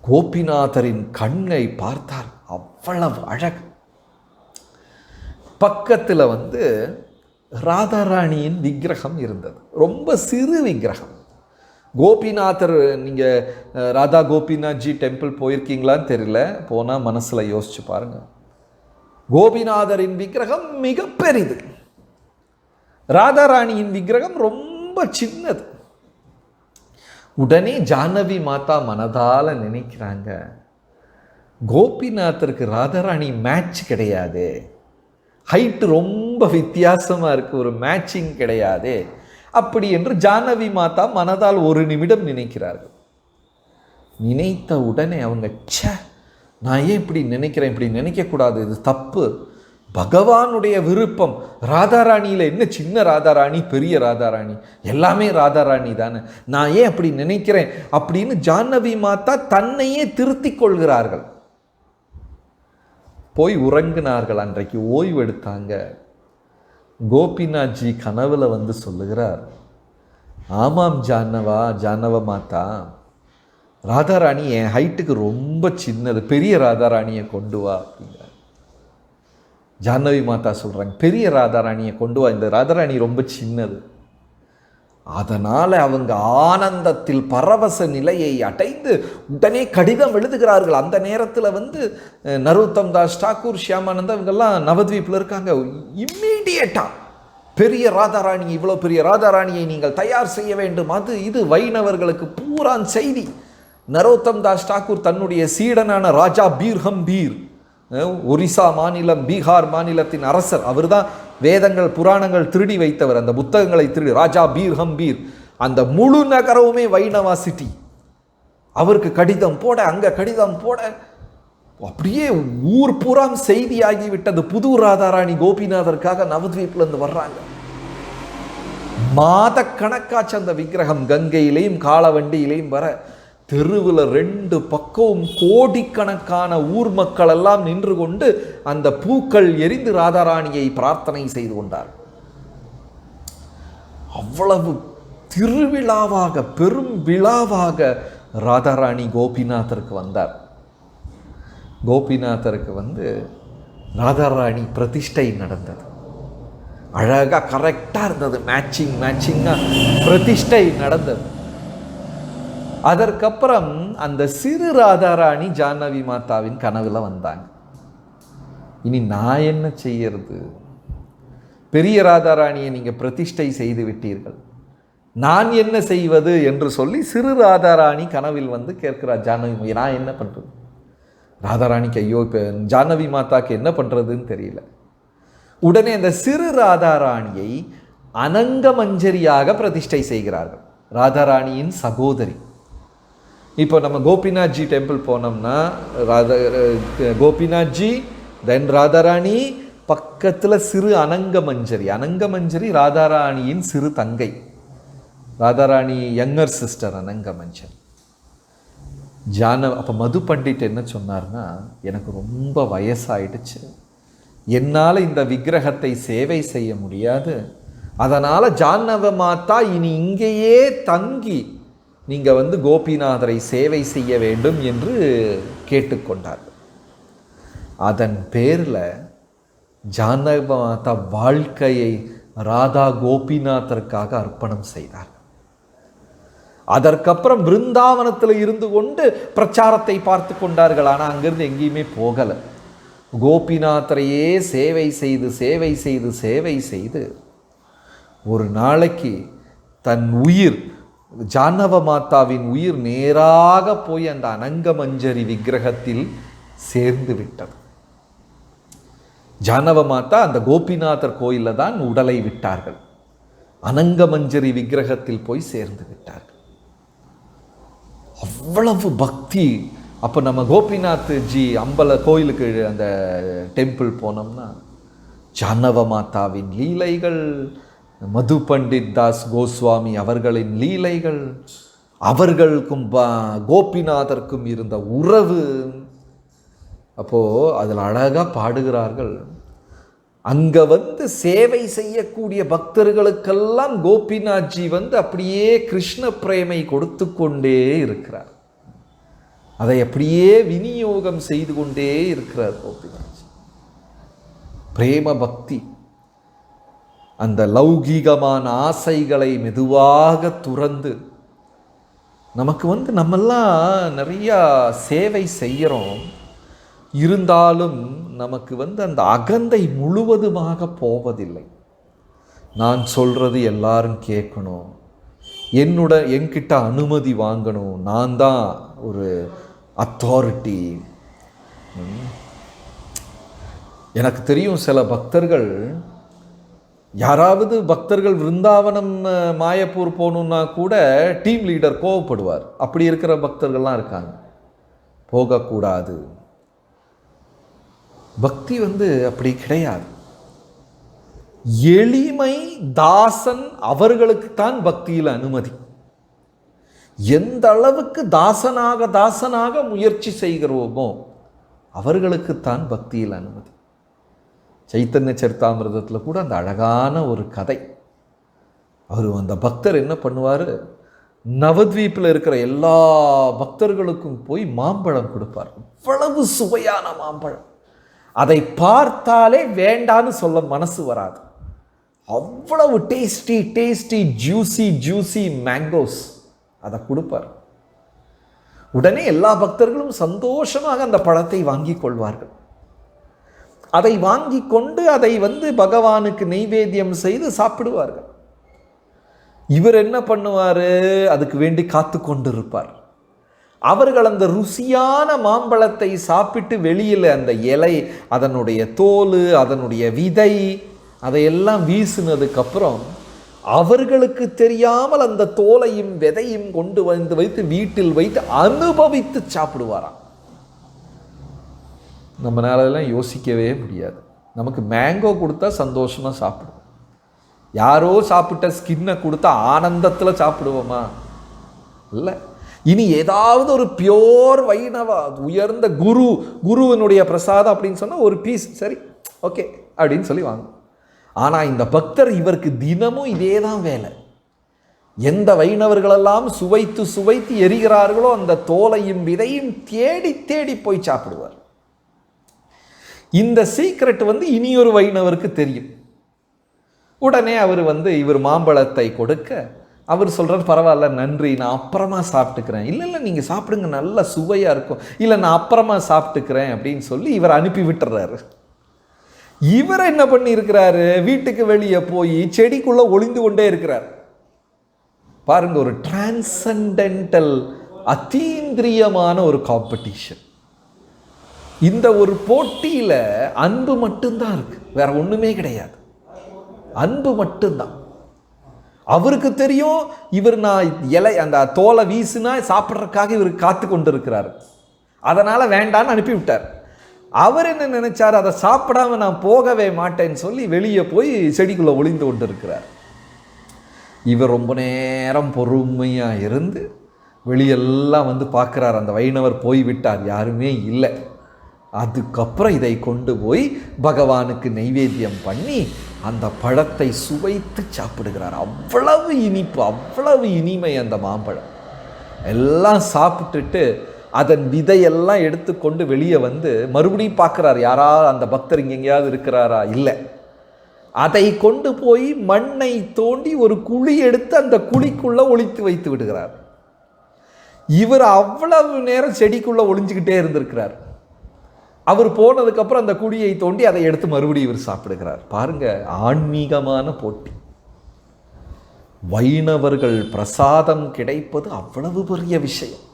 கோபிநாதரின் கண்ணை பார்த்தார், அவ்வளவு அழகு. பக்கத்தில் ராதாராணியின் விக்கிரகம் இருந்தது. ரொம்ப சிறு விக்கிரகம். கோபிநாதர், நீங்கள் ராதா கோபிநாத்ஜி டெம்பிள் போயிருக்கீங்களான்னு தெரியல, போனால் மனசில் யோசிச்சு பாருங்க. கோபிநாதரின் விக்கிரகம் மிக பெரிது, ராதாராணியின் விக்கிரகம் ரொம்ப சின்னது. உடனே ஜானவி மாதா மனதால நினைக்கிறாங்க, கோபிநாதருக்கு ராதாராணி மேட்ச் கிடையாது, ஹைட்டு ரொம்ப வித்தியாசமாக இருக்குது, ஒரு மேட்சிங் கிடையாதே அப்படி என்று ஜானவி மாதா மனதால் ஒரு நிமிடம் நினைக்கிறார்கள். நினைத்த உடனே அவங்க நான் ஏன் இப்படி நினைக்கிறேன், இப்படி நினைக்கக்கூடாது, இது தப்பு, பகவானுடைய விருப்பம். ராதாராணியில் என்ன சின்ன ராதாராணி பெரிய ராதாராணி, எல்லாமே ராதாராணி தானே, நான் ஏன் அப்படி நினைக்கிறேன் அப்படின்னு ஜானவி மாதா தன்னையே திருத்திக் கொள்கிறார்கள். போய் உறங்கினார்கள். அன்றைக்கு ஓய்வு எடுத்தாங்க. கோபிநாத்ஜி கனவுல வந்து சொல்லுகிறார், ஆமாம் ஜானவ மாதா, ராதாராணி என் ஹைட்டுக்கு ரொம்ப சின்னது, பெரிய ராதாராணியை கொண்டு வா அப்படிங்கிறார். ஜானவி மாதா சொல்கிறாங்க, பெரிய ராதாராணியை கொண்டு வா, இந்த ராதாராணி ரொம்ப சின்னது. அதனால் அவங்க ஆனந்தத்தில் பரவச நிலையை அடைந்து உடனே கடிதம் எழுதுகிறார்கள். அந்த நேரத்தில் வந்து நரோத்தம் தாஸ் டாக்கூர், ஷியாமானந்தா இவங்கெல்லாம் நவத்வீப்பில் இருக்காங்க. இம்மீடியட்டாக பெரிய ராதாராணி, இவ்வளோ பெரிய ராதாராணியை நீங்கள் தயார் செய்ய வேண்டும், அது இது வைணவர்களுக்கு பூரான் செய்தி. நரோத்தம் தாஸ் டாக்கூர் தன்னுடைய சீடனான ராஜா பீர்ஹம்பீர், ஒரிசா மாநிலம் பீகார் மாநிலத்தின் அரசர், அவர் தான் வேதங்கள் புராணங்கள் திருடி வைத்தவர், அந்த புத்தகங்களை திருடி ராஜா பீர்ஹம்பீர், அந்த முழு நகரவுமே வைணவா சிட்டி, அவருக்கு கடிதம் போட அங்கே கடிதம் போட அப்படியே ஊர் புறம் செய்தியாகிவிட்டது. புது ராதாராணி கோபிநாதருக்காக நவத்வீப்லேருந்து வர்றாங்க. மாத கணக்காச்சு அந்த விக்கிரகம் கங்கையிலையும் காலவண்டியிலையும் வர. தெருவில் 2 பக்கமும் கோடிக்கணக்கான ஊர் மக்கள் எல்லாம் நின்று கொண்டு அந்த பூக்கள் எரிந்து ராதாராணியை பிரார்த்தனை செய்து கொண்டார். அவ்வளவு திருவிழாவாக பெரும் விழாவாக ராதாராணி கோபிநாதருக்கு வந்தார். கோபிநாதருக்கு வந்து ராதாராணி பிரதிஷ்டை நடந்தது. அழகாக கரெக்டாக இருந்தது, மேட்சிங்காக பிரதிஷ்டை நடந்தது. அதற்கப்புறம் அந்த சிறு ராதாராணி ஜானவி மாதாவின் கனவுல வந்தாங்க. இனி நான் என்ன செய்யறது, பெரிய ராதாராணியை நீங்கள் பிரதிஷ்டை செய்து விட்டீர்கள், நான் என்ன செய்வது என்று சொல்லி சிறு ராதாராணி கனவில் வந்து கேட்கிறார் ஜானவி, நான் என்ன பண்ணுறது. ராதாராணிக்கு ஐயோ, இப்போ ஜானவி மாதாக்கு என்ன பண்ணுறதுன்னு தெரியல. உடனே அந்த சிறு ராதாராணியை அனங்கமஞ்சரியாக பிரதிஷ்டை செய்கிறார்கள், ராதாராணியின் சகோதரி. இப்போ நம்ம கோபிநாத்ஜி டெம்பிள் போனோம்னா கோபிநாத்ஜி, தென் ராதாராணி, பக்கத்தில் சிறு அனங்கமஞ்சரி ராதாராணியின் சிறு தங்கை, ராதாராணி யங்கர் சிஸ்டர் அனங்கமஞ்சரி. அப்போ மது பண்டிட் என்ன சொன்னார்னா, எனக்கு ரொம்ப வயசாயிடுச்சு, என்னால் இந்த விக்கிரகத்தை சேவை செய்ய முடியாது, அதனால் ஜானவ மாதா இனி இங்கேயே தங்கி நீங்கள் வந்து கோபிநாதரை சேவை செய்ய வேண்டும் என்று கேட்டுக்கொண்டார். அதன் பேரில் ஜானவ மாதா வாழ்க்கையை ராதா கோபிநாதருக்காக அர்ப்பணம் செய்தார். அதற்கப்புறம் பிருந்தாவனத்தில் இருந்து கொண்டு பிரச்சாரத்தை பார்த்து கொண்டார்கள். ஆனால் அங்கிருந்து எங்கேயுமே போகலை. கோபிநாதரையே சேவை செய்து ஒரு நாளைக்கு தன் உயிர், ஜானவ மாதாவின் உயிர் நேராக போய் அந்த அனங்கமஞ்சரி விக்கிரகத்தில் சேர்ந்து விட்டது. ஜானவ மாதா அந்த கோபிநாதர் கோயிலில் தான் உடலை விட்டார்கள், அனங்கமஞ்சரி விக்கிரகத்தில் போய் சேர்ந்து விட்டார்கள். அவ்வளவு பக்தி. அப்போ நம்ம கோபிநாத்ஜி அம்பல கோயிலுக்கு அந்த டெம்பிள் போனோம்னா ஜானவ மாதாவின் லீலைகள், மது பண்டிட் தாஸ் கோஸ்வாமி அவர்களின் லீலைகள், அவர்களுக்கும் கோபிநாதருக்கும் இருந்த உறவு, அப்போது அதில் அழகாக பாடுகிறார்கள். அங்கே வந்து சேவை செய்யக்கூடிய பக்தர்களுக்கெல்லாம் கோபிநாத்ஜி வந்து அப்படியே கிருஷ்ண பிரேமை கொடுத்து கொண்டே இருக்கிறார், அதை அப்படியே விநியோகம் செய்து கொண்டே இருக்கிறார் கோபிநாத்ஜி. பிரேம பக்தி, அந்த லௌகீகமான ஆசைகளை மெதுவாக துறந்து, நமக்கு வந்து நம்மெல்லாம் நிறையா சேவை செய்கிறோம், இருந்தாலும் நமக்கு வந்து அந்த அகந்தை முழுவதுமாக போவதில்லை. நான் சொல்கிறது எல்லாரும் கேட்கணும், என்கிட்ட அனுமதி வாங்கணும், நான் தான் ஒரு அத்தாரிட்டி. எனக்கு தெரியும் சில பக்தர்கள், யாராவது பக்தர்கள் விருந்தாவனம் மாயப்பூர் போகணுன்னா கூட டீம் லீடர் கோவப்படுவார். அப்படி இருக்கிற பக்தர்கள்லாம் இருக்காங்க. போகக்கூடாது. பக்தி அப்படி கிடையாது. எளிமை தாசன் அவர்களுக்குத்தான் பக்தியில் அனுமதி. எந்த அளவுக்கு தாசனாக முயற்சி செய்கிறோமோ அவர்களுக்குத்தான் பக்தியில் அனுமதி. சைத்தன்ய சரிதாமிர்தத்தில் கூட அந்த அழகான ஒரு கதை. அந்த பக்தர் என்ன பண்ணுவார், நவத்வீப்பில் இருக்கிற எல்லா பக்தர்களுக்கும் போய் மாம்பழம் கொடுப்பார். அவ்வளவு சுவையான மாம்பழம், அதை பார்த்தாலே வேண்டான்னு சொல்ல மனசு வராது. அவ்வளவு டேஸ்டி ஜூசி மேங்கோஸ் அதை கொடுப்பார். உடனே எல்லா பக்தர்களும் சந்தோஷமாக அந்த பழத்தை வாங்கி கொள்வார்கள். அதை வாங்கி கொண்டு அதை பகவானுக்கு நெய்வேத்தியம் செய்து சாப்பிடுவார்கள். இவர் என்ன பண்ணுவார், அதுக்கு வேண்டி காத்து கொண்டிருப்பார். அவர்கள் அந்த ருசியான மாம்பழத்தை சாப்பிட்டு வெளியில் அந்த இலை, அதனுடைய தோல், அதனுடைய விதை, அதையெல்லாம் வீசினதுக்கப்புறம் அவர்களுக்கு தெரியாமல் அந்த தோலையும் விதையும் கொண்டு வைத்து வீட்டில் வைத்து அனுபவித்து சாப்பிடுவாராம். நம்மளால யோசிக்கவே முடியாது. நமக்கு மேங்கோ கொடுத்தா சந்தோஷமாக சாப்பிடுவோம். யாரோ சாப்பிட்ட ஸ்கின்னை கொடுத்தா ஆனந்தத்தில் சாப்பிடுவோமா? இல்லை. இனி ஏதாவது ஒரு பியோர் வைணவ உயர்ந்த குருவனுடைய பிரசாதம் அப்படின்னு சொன்னால் ஒரு பீஸ் சரி ஓகே அப்படின்னு சொல்லி வாங்கும். ஆனால் இந்த பக்தர், இவருக்கு தினமும் இதே தான் வேலை. எந்த வைணவர்களெல்லாம் சுவைத்து எரிகிறார்களோ அந்த தோலையும் விதையும் தேடி போய் சாப்பிடுவார். இந்த சீக்ரெட் இனியொரு வைணவருக்கு தெரியும். உடனே அவர் இவர் மாம்பழத்தை கொடுக்க அவர் சொல்கிறார், பரவாயில்ல நன்றி, நான் அப்புறமா சாப்பிட்டுக்கிறேன். இல்லை நீங்கள் சாப்பிடுங்க, நல்ல சுவையாக இருக்கும். இல்லை நான் அப்புறமா சாப்பிட்டுக்கிறேன் அப்படின்னு சொல்லி இவர் அனுப்பி விட்டுறாரு. இவர் என்ன பண்ணி இருக்கிறாரு, வீட்டுக்கு வெளியே போய் செடிக்குள்ள ஒளிந்து கொண்டே இருக்கிறார். பாருங்க, ஒரு டிரான்சென்டென்டல் அத்தீந்திரியமான ஒரு காம்படிஷன். இந்த ஒரு போட்டியில் அன்பு மட்டும்தான் இருக்கு, வேற ஒன்றுமே கிடையாது. அன்பு மட்டும்தான். அவருக்கு தெரியும், இவர் நான் இலை அந்த தோலை வீசுனா சாப்பிட்றதுக்காக இவர் காத்து கொண்டு இருக்கிறார். அதனால் வேண்டான்னு அனுப்பிவிட்டார். அவர் என்ன நினைச்சார், அதை சாப்பிடாம நான் போகவே மாட்டேன்னு சொல்லி வெளியே போய் செடிக்குள்ளே ஒளிந்து கொண்டு இருக்கிறார். இவர் ரொம்ப நேரம் பொறுமையாக இருந்து வெளியெல்லாம் பார்க்குறார். அந்த வைணவர் போய்விட்டார், யாருமே இல்லை. அதுக்கப்புறம் இதை கொண்டு போய் பகவானுக்கு நைவேத்தியம் பண்ணி அந்த பழத்தை சுவைத்து சாப்பிடுகிறார். அவ்வளவு இனிப்பு, அவ்வளவு இனிமை அந்த மாம்பழம். எல்லாம் சாப்பிட்டுட்டு அதன் விதையெல்லாம் எடுத்துக்கொண்டு வெளியே மறுபடியும் பார்க்குறார், யாராவது அந்த பக்தர் இங்கே எங்கேயாவது இருக்கிறாரா? இல்லை. அதை கொண்டு போய் மண்ணை தோண்டி ஒரு குழி எடுத்து அந்த குழிக்குள்ளே ஒளித்து வைத்து விடுகிறார். இவர் அவ்வளவு நேரம் செடிக்குள்ளே ஒளிஞ்சுக்கிட்டே இருந்திருக்கிறார். அவர் போனதுக்கப்புறம் அந்த குழியை தோண்டி அதை எடுத்து மறுபடியும் இவர் சாப்பிடுகிறார். பாருங்க, ஆன்மீகமான போட்டி. வைணவர்கள் பிரசாதம் கிடைப்பது அவ்வளவு பெரிய விஷயம்.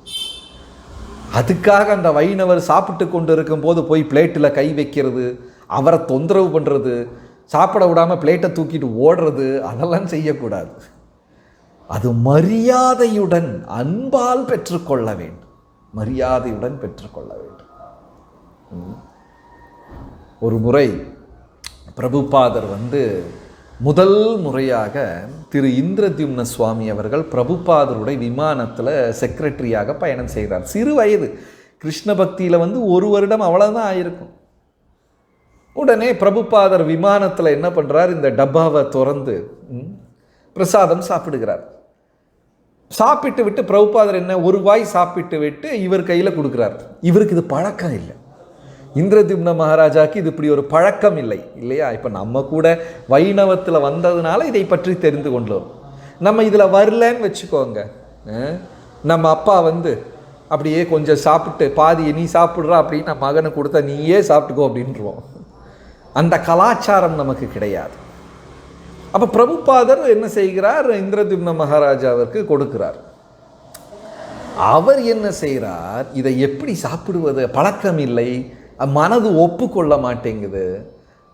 அதுக்காக அந்த வைணவர் சாப்பிட்டு கொண்டு இருக்கும் போது போய் பிளேட்டில் கை வைக்கிறது, அவரை தொந்தரவு பண்ணுறது, சாப்பிட விடாமல் பிளேட்டை தூக்கிட்டு ஓடுறது, அதெல்லாம் செய்யக்கூடாது. அது மரியாதையுடன் அன்பால் பெற்றுக்கொள்ள வேண்டும். மரியாதையுடன் பெற்றுக்கொள்ள வேண்டும். ஒரு முறை பிரபுபாதர் முதல் முறையாக திரு இந்திரத்யும்ன சுவாமி அவர்கள் பிரபுபாதருடைய விமானத்தில் செக்ரட்டரியாக பயணம் செய்கிறார். சிறு வயது, கிருஷ்ண பக்தியில் 1 வருடம் அவ்வளோதான் ஆயிருக்கும். உடனே பிரபுபாதர் விமானத்தில் என்ன பண்ணுறார், இந்த டப்பாவை திறந்து பிரசாதம் சாப்பிடுகிறார். சாப்பிட்டு விட்டு பிரபுபாதர் என்ன ஒரு வாய் சாப்பிட்டு விட்டு இவர் கையில் கொடுக்குறார். இவருக்கு இது பழக்கம் இல்லை. இந்திரத்யும்ன மகாராஜாக்கு இது இப்படி ஒரு பழக்கம் இல்லை இல்லையா? இப்போ நம்ம கூட வைணவத்தில் வந்ததுனால இதை பற்றி தெரிந்து கொண்டோம். நம்ம இதில் வரலன்னு வச்சுக்கோங்க, நம்ம அப்பா அப்படியே கொஞ்சம் சாப்பிட்டு பாதி நீ சாப்பிட்றா அப்படின்னு நம்ம மகனை கொடுத்தா நீயே சாப்பிட்டுக்கோ அப்படின்றோம். அந்த கலாச்சாரம் நமக்கு கிடையாது. அப்போ பிரபுபாதர் என்ன செய்கிறார், இந்திரத்யும்ன மகாராஜாவிற்கு கொடுக்கிறார். அவர் என்ன செய்கிறார், இதை எப்படி சாப்பிடுவது, பழக்கம் இல்லை, மனது ஒப்புக்கொள்ள மாட்டேங்குது.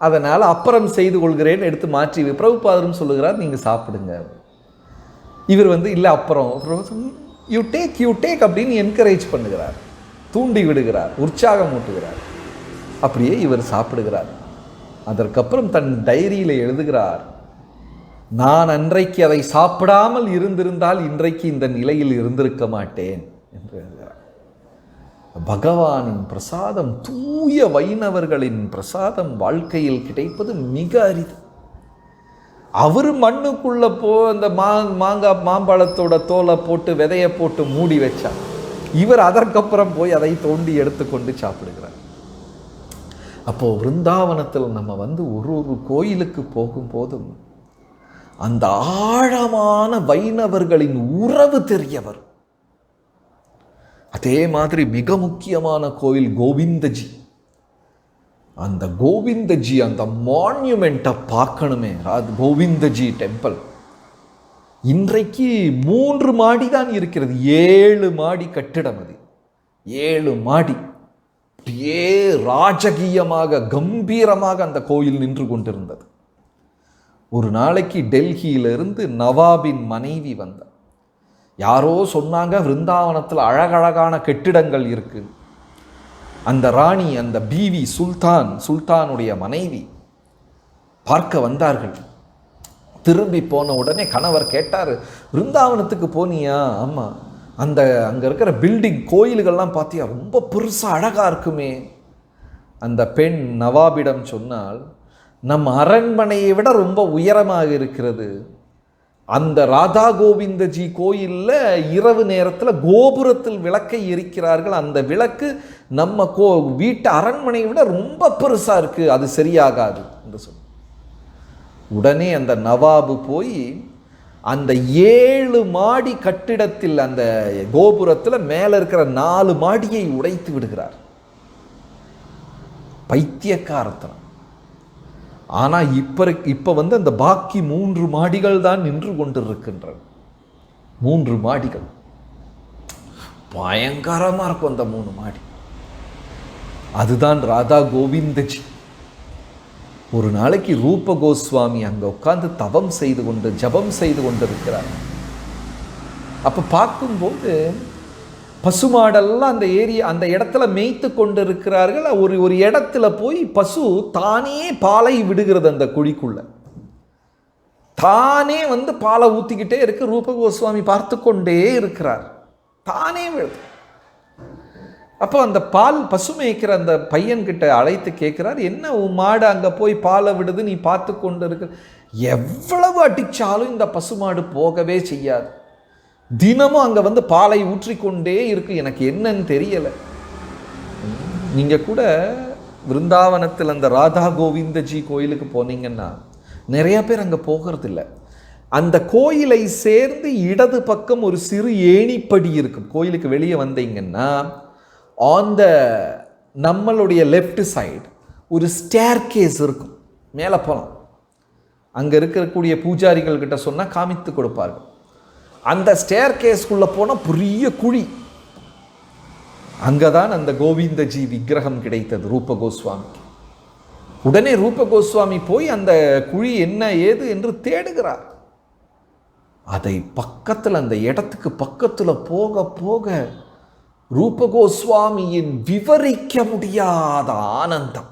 அதனால் அப்புறம் செய்து கொள்கிறேன்னு எடுத்து மாற்றி பிரபுபாதரும் சொல்லுகிறார், நீங்கள் சாப்பிடுங்க. இவர் இல்லை அப்புறம் யூ டேக் அப்படின்னு என்கரேஜ் பண்ணுகிறார், தூண்டி விடுகிறார், உற்சாகம் ஊட்டுகிறார். அப்படியே இவர் சாப்பிடுகிறார். அதற்கப்புறம் தன் டைரியில் எழுதுகிறார், நான் அன்றைக்கு அதை சாப்பிடாமல் இருந்திருந்தால் இன்றைக்கு இந்த நிலையில் இருந்திருக்க மாட்டேன் என்று எழுதுகிறார். பகவானின் பிரசாதம், தூய வைணவர்களின் பிரசாதம் வாழ்க்கையில் கிடைப்பது மிக அரிது. அவர் மண்ணுக்குள்ள அந்த மாம்பழத்தோட தோலை போட்டு விதையை போட்டு மூடி வச்சார். இவர் அதற்கப்புறம் போய் அதை தோண்டி எடுத்துக்கொண்டு சாப்பிடுகிறார். அப்போ விருந்தாவனத்தில் நம்ம ஒரு கோயிலுக்கு போகும்போதும் அந்த ஆழமான வைணவர்களின் உறவு தெரியவர். அதே மாதிரி மிக முக்கியமான கோயில் கோவிந்தஜி. அந்த கோவிந்தஜி அந்த மான்யூமெண்ட்டை பார்க்கணுமே. அது கோவிந்தஜி டெம்பிள் இன்றைக்கு 3 மாடி தான் இருக்கிறது. 7 மாடி கட்டிடம். அது 7 மாடி. அப்படியே ராஜகீயமாக கம்பீரமாக அந்த கோயில் நின்று கொண்டிருந்தது. ஒரு நாளைக்கு டெல்லியிலிருந்து நவாபின் மனைவி வந்தார். யாரோ சொன்னாங்க, விருந்தாவனத்தில் அழகழகான கட்டிடங்கள் இருக்கு. அந்த ராணி, அந்த பீவி சுல்தானுடைய மனைவி பார்க்க வந்தார்கள். திரும்பி போன உடனே கணவர் கேட்டார், விருந்தாவனத்துக்கு போனியா? ஆமாம். அங்கே இருக்கிற பில்டிங் கோயில்கள்லாம் பார்த்தியா? ரொம்ப பெருசாக அழகாக இருக்குமே. அந்த பெண் நவாபிடம் சொன்னால், நம் அரண்மனையை விட ரொம்ப உயரமாக இருக்கிறது. அந்த ராதா கோவிந்தஜி கோயிலில் இரவு நேரத்தில் கோபுரத்தில் விளக்கை எரிக்கிறார்கள். அந்த விளக்கு நம்ம வீட்டு அரண்மனையை விட ரொம்ப பெருசாக இருக்குது, அது சரியாகாது என்று சொன்ன உடனே அந்த நவாபு போய் அந்த 7 மாடி கட்டிடத்தில் அந்த கோபுரத்தில் மேலே இருக்கிற 4 மாடியை உடைத்து விடுகிறார். பைத்தியக்காரத்தனம். ஆனால் இப்போ அந்த பாக்கி 3 மாடிகள் தான் நின்று கொண்டிருக்கின்றன. 3 மாடிகள் பயங்கரமாக இருக்கும். அந்த 3 மாடி அதுதான் ராதா கோவிந்தஜி. ஒரு நாளைக்கு ரூப கோஸ்வாமி அங்கே உட்கார்ந்து தவம் செய்து கொண்டு ஜபம் செய்து கொண்டிருக்கிறார். அப்போ பார்க்கும்போது பசுமாடெல்லாம் அந்த இடத்துல மேய்த்து கொண்டிருக்கிறார்கள். ஒரு இடத்துல போய் பசு தானே பாலை விடுகிறது. அந்த குழிக்குள்ள தானே பாலை ஊற்றிக்கிட்டே இருக்கு. ரூப கோஸ்வாமி பார்த்து கொண்டே இருக்கிறார். தானே விழுது. அப்போ அந்த பசு மேய்க்கிற அந்த பையன்கிட்ட அழைத்து கேட்கிறார், என்ன உன் மாடு அங்கே போய் பாலை விடுது, நீ பார்த்து கொண்டு இருக்க. எவ்வளவு அடித்தாலும் இந்த பசுமாடு போகவே செய்யாது. தினமும் அங்கே பாலை ஊற்றிக்கொண்டே இருக்கு. எனக்கு என்னன்னு தெரியலை. நீங்கள் கூட விருந்தாவனத்தில் அந்த ராதா கோவிந்தஜி கோயிலுக்கு போனீங்கன்னா நிறைய பேர் அங்கே போகிறதில்ல. அந்த கோயிலை சேர்ந்து இடது பக்கம் ஒரு சிறு ஏணிப்படி இருக்கும். கோயிலுக்கு வெளியே வந்தீங்கன்னா நம்மளுடைய லெஃப்ட் சைடு ஒரு ஸ்டேர் கேஸ் இருக்கும். மேலே போகலாம். அங்கே இருக்கக்கூடிய பூஜாரிகள் கிட்ட சொன்னால் காமித்து கொடுப்பார்கள். அந்த ஸ்டேர் கேஸ்குள்ளே போனால் பெரிய குழி. அங்கே தான் அந்த கோவிந்தஜி விக்கிரகம் கிடைத்தது ரூப கோஸ்வாமிக்கு. உடனே ரூப கோஸ்வாமி போய் அந்த குழி என்ன ஏது என்று தேடுகிறார். அதை பக்கத்தில், அந்த இடத்துக்கு பக்கத்தில் போக போக ரூப கோஸ்வாமியின் விவரிக்க முடியாத ஆனந்தம்,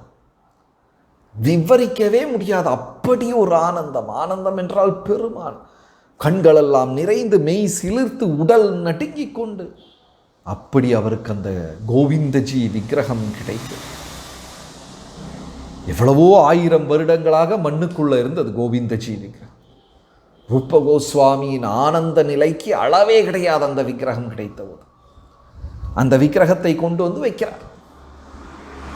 விவரிக்கவே முடியாத அப்படி ஒரு ஆனந்தம். ஆனந்தம் என்றால் பெருமான். கண்களெல்லாம் நிறைந்து மெய் சிலிர்த்து உடல் நடுங்கிக் கொண்டு அப்படி அவருக்கு அந்த கோவிந்தஜி விக்கிரகம் கிடைத்தது. எவ்வளவோ 1000 வருடங்களாக மண்ணுக்குள்ள இருந்தது கோவிந்தஜி விக்கிரகம். ரூப கோஸ்வாமியின் ஆனந்த நிலைக்கு அளவே கிடையாது. அந்த விக்கிரகம் கிடைத்தபோது அந்த விக்கிரகத்தை கொண்டு வைக்கிறார்.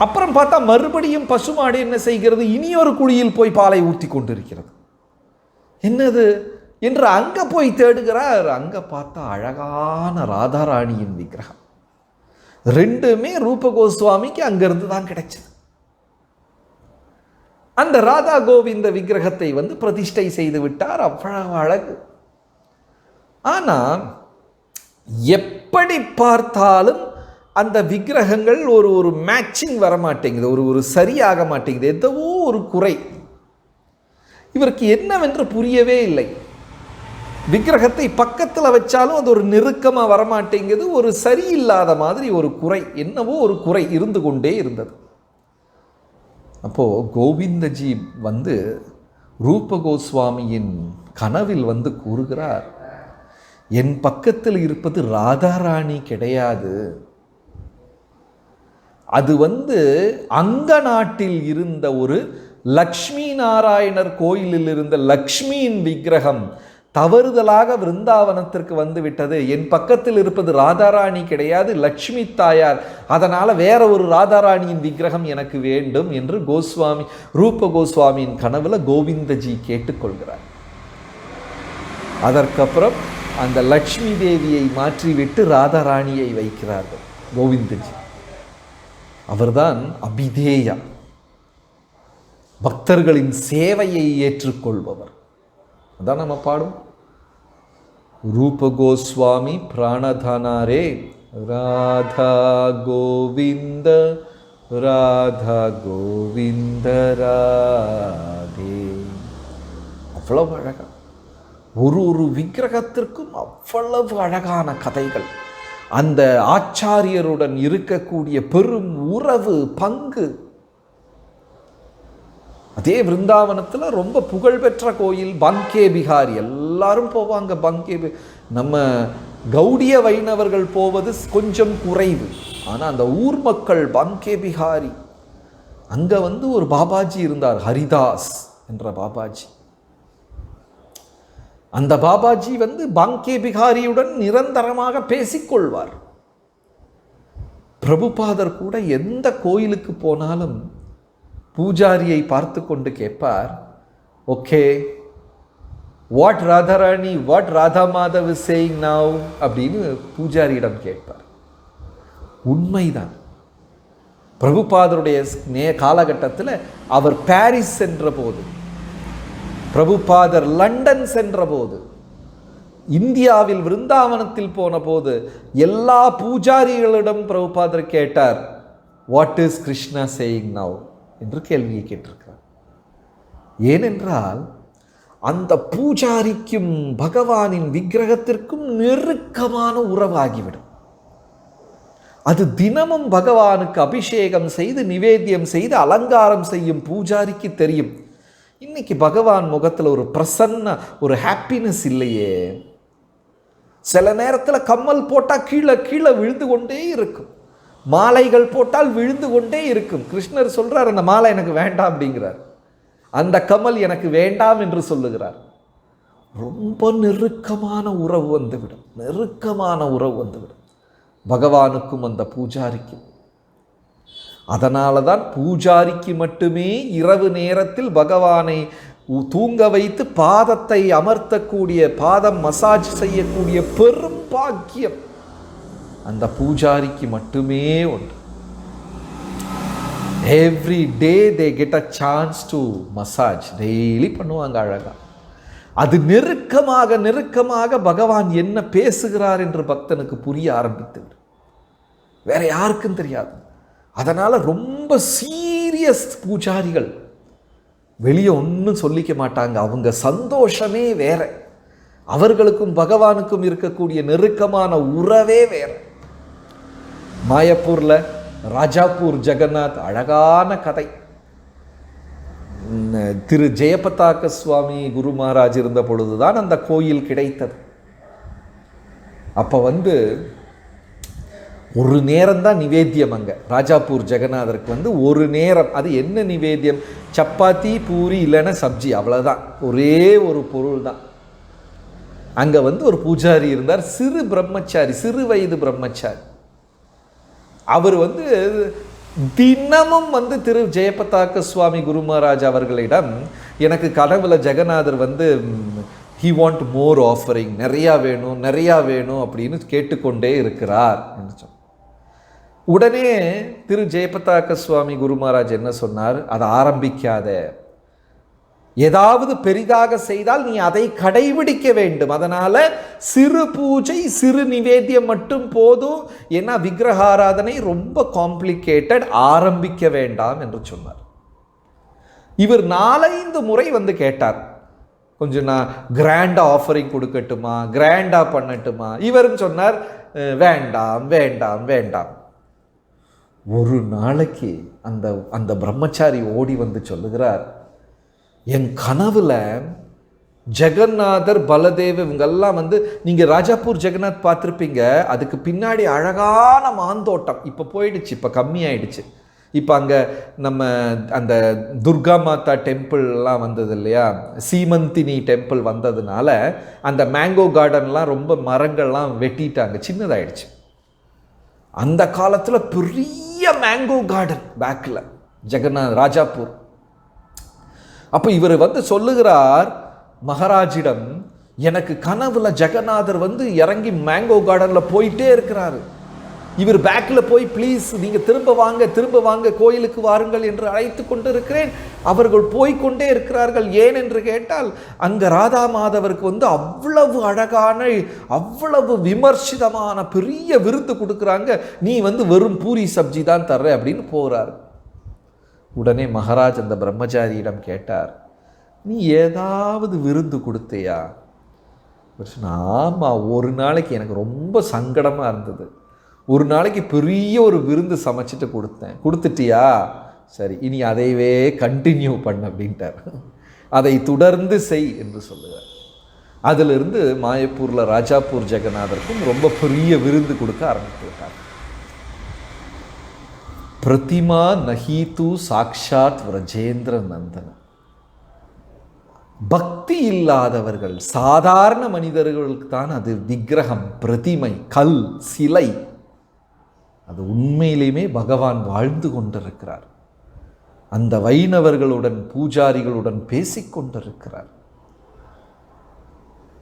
அப்புறம் பார்த்தா மறுபடியும் பசுமாடு என்ன செய்கிறது? இனியொரு குழியில் போய் பாலை ஊற்றி கொண்டிருக்கிறது. என்னது என்று அங்கே போய் தேடுகிறார். அங்கே பார்த்தா அழகான ராதாராணியின் விக்கிரகம். 2மே ரூப கோஸ்வாமிக்கு அங்கிருந்து தான் கிடைச்சது. அந்த ராதா கோவிந்த விக்கிரகத்தை பிரதிஷ்டை செய்து விட்டார். அவ்வளவு அழகு. ஆனால் எப்படி பார்த்தாலும் அந்த விக்கிரகங்கள் ஒரு ஒரு மேட்சிங் வரமாட்டேங்குது, ஒரு சரியாக மாட்டேங்குது, ஏதோ ஒரு குறை. இவருக்கு என்னவென்று புரியவே இல்லை. விக்கிரகத்தை பக்கத்தில் வச்சாலும் அது ஒரு நெருக்கமாக வரமாட்டேங்குது, ஒரு சரியில்லாத மாதிரி ஒரு குறை, என்னவோ ஒரு குறை இருந்து கொண்டே இருந்தது. அப்போது கோவிந்தஜி வந்து ரூப கோஸ்வாமியின் கனவில் வந்து கூறுகிறார், என் பக்கத்தில் இருப்பது ராதாராணி கிடையாது, அது வந்து அங்க நாட்டில் இருந்த ஒரு லக்ஷ்மி நாராயணர் கோயிலில் இருந்த லக்ஷ்மியின் விக்கிரகம் தவறுதலாக விருந்தாவனத்திற்கு வந்து விட்டது. என் பக்கத்தில் இருப்பது ராதாராணி கிடையாது, லக்ஷ்மி தாயார். அதனால் வேற ஒரு ராதாராணியின் விக்கிரகம் எனக்கு வேண்டும் என்று ரூப கோஸ்வாமியின் கனவுல கோவிந்தஜி கேட்டுக்கொள்கிறார். அதற்கப்புறம் அந்த லக்ஷ்மி தேவியை மாற்றிவிட்டு ராதாராணியை வைக்கிறார்கள் கோவிந்தஜி. அவர்தான் அபிதேயா, பக்தர்களின் சேவையை ஏற்றுக்கொள்பவர். அதான் நம்ம பாடும், ரூப கோஸ்வாமி பிராணதானாரே ராதா கோவிந்த ராதா கோவிந்த ராதே. அவ்வளவு அழகா, ஒரு விக்கிரகத்திற்கும் அவ்வளவு அழகான கதைகள். அந்த ஆச்சாரியருடன் இருக்கக்கூடிய பெரும் உறவு, பங்கு. அதே விருந்தாவனத்தில் ரொம்ப புகழ்பெற்ற கோயில் பங்கே பிகாரி, எல்லாரும் போவாங்க பங்கே. நம்ம கௌடிய வைணவர்கள் போவது கொஞ்சம் குறைவு, ஆனால் அந்த ஊர் மக்கள் பங்கே பிகாரி. அங்கே வந்து ஒரு பாபாஜி இருந்தார், ஹரிதாஸ் என்ற பாபாஜி. அந்த பாபாஜி வந்து பங்கே பிகாரியுடன் நிரந்தரமாக பேசிக்கொள்வார். பிரபுபாதர் கூட எந்த கோயிலுக்கு போனாலும் பூஜாரியை பார்த்து கொண்டு கேட்பார், okay, what Radharani, what Radha Madhav is saying now அப்படின்னு பூஜாரியிடம் கேட்பார். உண்மைதான். பிரபுபாதருடைய காலகட்டத்தில் அவர் பாரிஸ் சென்ற போது, பிரபுபாதர் லண்டன் சென்ற போது, இந்தியாவில் விருந்தாவனத்தில் போன போது எல்லா பூஜாரிகளிடம் பிரபுபாதர் கேட்டார், what is Krishna saying now என்று கேள்வியை கேட்டிருக்கிறார். ஏனென்றால் அந்த பூஜாரிக்கும் பகவானின் விக்கிரகத்திற்கும் நெருக்கமான உறவாகிவிடும். அது தினமும் பகவானுக்கு அபிஷேகம் செய்து நிவேத்தியம் செய்து அலங்காரம் செய்யும் பூஜாரிக்கு தெரியும், இன்னைக்கு பகவான் முகத்தில் ஒரு பிரசன்ன, ஒரு ஹாப்பினஸ் இல்லையே. சில நேரத்தில் கம்மல் போட்டால் கீழே கீழே விழுந்து கொண்டே இருக்கும், மாலைகள் போட்டால் விழுந்து கொண்டே இருக்கும். கிருஷ்ணர் சொல்றார், அந்த மாலை எனக்கு வேண்டாம் அப்படிங்கிறார், அந்த கமல் எனக்கு வேண்டாம் என்று சொல்லுகிறார். ரொம்ப நெருக்கமான உறவு வந்துவிடும், நெருக்கமான உறவு வந்துவிடும் பகவானுக்கும் அந்த பூஜாரிக்கும். அதனால தான் பூஜாரிக்கு மட்டுமே இரவு நேரத்தில் பகவானை தூங்க வைத்து பாதத்தை அமர்த்தக்கூடிய, பாதம் மசாஜ் செய்யக்கூடிய பெரும் பாக்கியம் அந்த பூஜாரிக்கு மட்டுமே உண்டு. Every day they get a chance to massage, daily பண்ணுவாங்க அழகா. அது நெருக்கமாக நெருக்கமாக பகவான் என்ன பேசுகிறார் என்று பக்தனுக்கு புரிய ஆரம்பித்து வேற யாருக்கும் தெரியாது. அதனால ரொம்ப சீரியஸ் பூஜாரிகள் வெளியே ஒன்றும் சொல்லிக்க மாட்டாங்க, அவங்க சந்தோஷமே வேற, அவர்களுக்கும் பகவானுக்கும் இருக்கக்கூடிய நெருக்கமான உறவே வேற. மாயப்பூரில் ராஜாப்பூர் ஜெகநாத், அழகான கதை. திரு ஜெயபதாக்க சுவாமி குரு மகாராஜ் இருந்த பொழுதுதான் அந்த கோயில் கிடைத்தது. அப்போ வந்து ஒரு நேரம் தான் நிவேத்தியம். அங்கே ராஜாப்பூர் ஜெகநாதருக்கு வந்து ஒரு நேரம், அது என்ன நிவேத்தியம், சப்பாத்தி பூரி இல்லைன்னா சப்ஜி, அவ்வளோதான், ஒரே ஒரு பொருள் தான். அங்கே வந்து ஒரு பூஜாரி இருந்தார், சிறு பிரம்மச்சாரி, சிறு வயது பிரம்மச்சாரி. அவர் வந்து தினமும் வந்து திரு ஜெயபதாக்க சுவாமி குரு மகாராஜ் அவர்களிடம், எனக்கு கனவுல ஜெகநாதர் வந்து ஹி வாண்ட் மோர் ஆஃபரிங், நிறையா வேணும் நிறையா வேணும் அப்படின்னு கேட்டுக்கொண்டே இருக்கிறார் என்று சொன்னார். உடனே திரு ஜெயபதாக்க சுவாமி குரு மகாராஜ் என்ன சொன்னார், அதை ஆரம்பிக்காத, ஏதாவது பெரிதாக செய்தால் நீ அதை கடைபிடிக்க வேண்டும். அதனால சிறு பூஜை சிறு நிவேத்தியம் மட்டும் போதும். ஏன்னா விக்கிரகாராதனை ரொம்ப காம்ப்ளிகேட்டட், ஆரம்பிக்க வேண்டாம் என்று சொன்னார். இவர் 4-5 முறை வந்து கேட்டார், கொஞ்சம் நான் கிராண்டா ஆஃபரிங் கொடுக்கட்டுமா, கிராண்டா பண்ணட்டுமா. இவரும் சொன்னார் வேண்டாம் வேண்டாம் வேண்டாம். ஒரு நாளைக்கு அந்த அந்த பிரம்மச்சாரி ஓடி வந்து சொல்லுகிறார், என் கனவுல ஜெகநாதர் பலதேவ் இவங்கெல்லாம் வந்து, நீங்கள் ராஜாப்பூர் ஜெகநாத் பார்த்துருப்பீங்க, அதுக்கு பின்னாடி அழகான மாந்தோட்டம். இப்போ போயிடுச்சு, இப்போ கம்மியாயிடுச்சு. இப்போ அங்கே நம்ம அந்த துர்கா மாதா டெம்பிள்லாம் வந்தது இல்லையா, சீமந்தினி டெம்பிள் வந்ததுனால அந்த மேங்கோ கார்டன்லாம் ரொம்ப மரங்கள்லாம் வெட்டிட்டாங்க, சின்னதாயிடுச்சு. அந்த காலத்தில் பெரிய மேங்கோ கார்டன் பேக்கில் ஜெகநாத் ராஜாப்பூர். அப்போ இவர் வந்து சொல்லுகிறார் மகாராஜிடம், எனக்கு கனவுல ஜெகநாதர் வந்து இறங்கி மேங்கோ கார்டனில் போயிட்டே இருக்கிறாரு. இவர் பேக்கில் போய் ப்ளீஸ் நீங்கள் திரும்ப வாங்க கோயிலுக்கு வாருங்கள் என்று அழைத்து கொண்டு இருக்கிறேன். அவர்கள் போய்கொண்டே இருக்கிறார்கள். ஏன் என்று கேட்டால் அங்கே ராதா மாதவருக்கு வந்து அவ்வளவு அழகான அவ்வளவு விமர்சிதமான பெரிய விருந்து கொடுக்குறாங்க, நீ வந்து வெறும் பூரி சப்ஜி தான் தர்ற அப்படின்னு போகிறார். உடனே மகாராஜ் அந்த பிரம்மச்சாரியிடம் கேட்டார், நீ ஏதாவது விருந்து கொடுத்தியா? ஆமாம், ஒரு நாளைக்கு எனக்கு ரொம்ப சங்கடமாக இருந்தது, ஒரு நாளைக்கு பெரிய ஒரு விருந்து சமைச்சிட்டு கொடுத்தேன். கொடுத்துட்டியா? சரி, இனி அதைவே கண்டினியூ பண்ண அப்படின்ட்டார். அதை தொடர்ந்து செய் என்று சொல்லுவார். அதிலிருந்து மாயப்பூரில் ராஜாப்பூர் ஜெகநாதருக்கும் ரொம்ப பெரிய விருந்து கொடுக்க ஆரம்பித்து விட்டார். பிரதிமா நஹீது சாக்ஷாத் விரஜேந்திர நந்தன. பக்தி இல்லாதவர்கள், சாதாரண மனிதர்களுக்கு தான் அது விக்கிரகம், பிரதிமை, கல், சிலை. அது உண்மையிலுமே பகவான் வாழ்ந்து கொண்டிருக்கிறார். அந்த வைணவர்களுடன் பூஜாரிகளுடன் பேசிக்கொண்டிருக்கிறார்.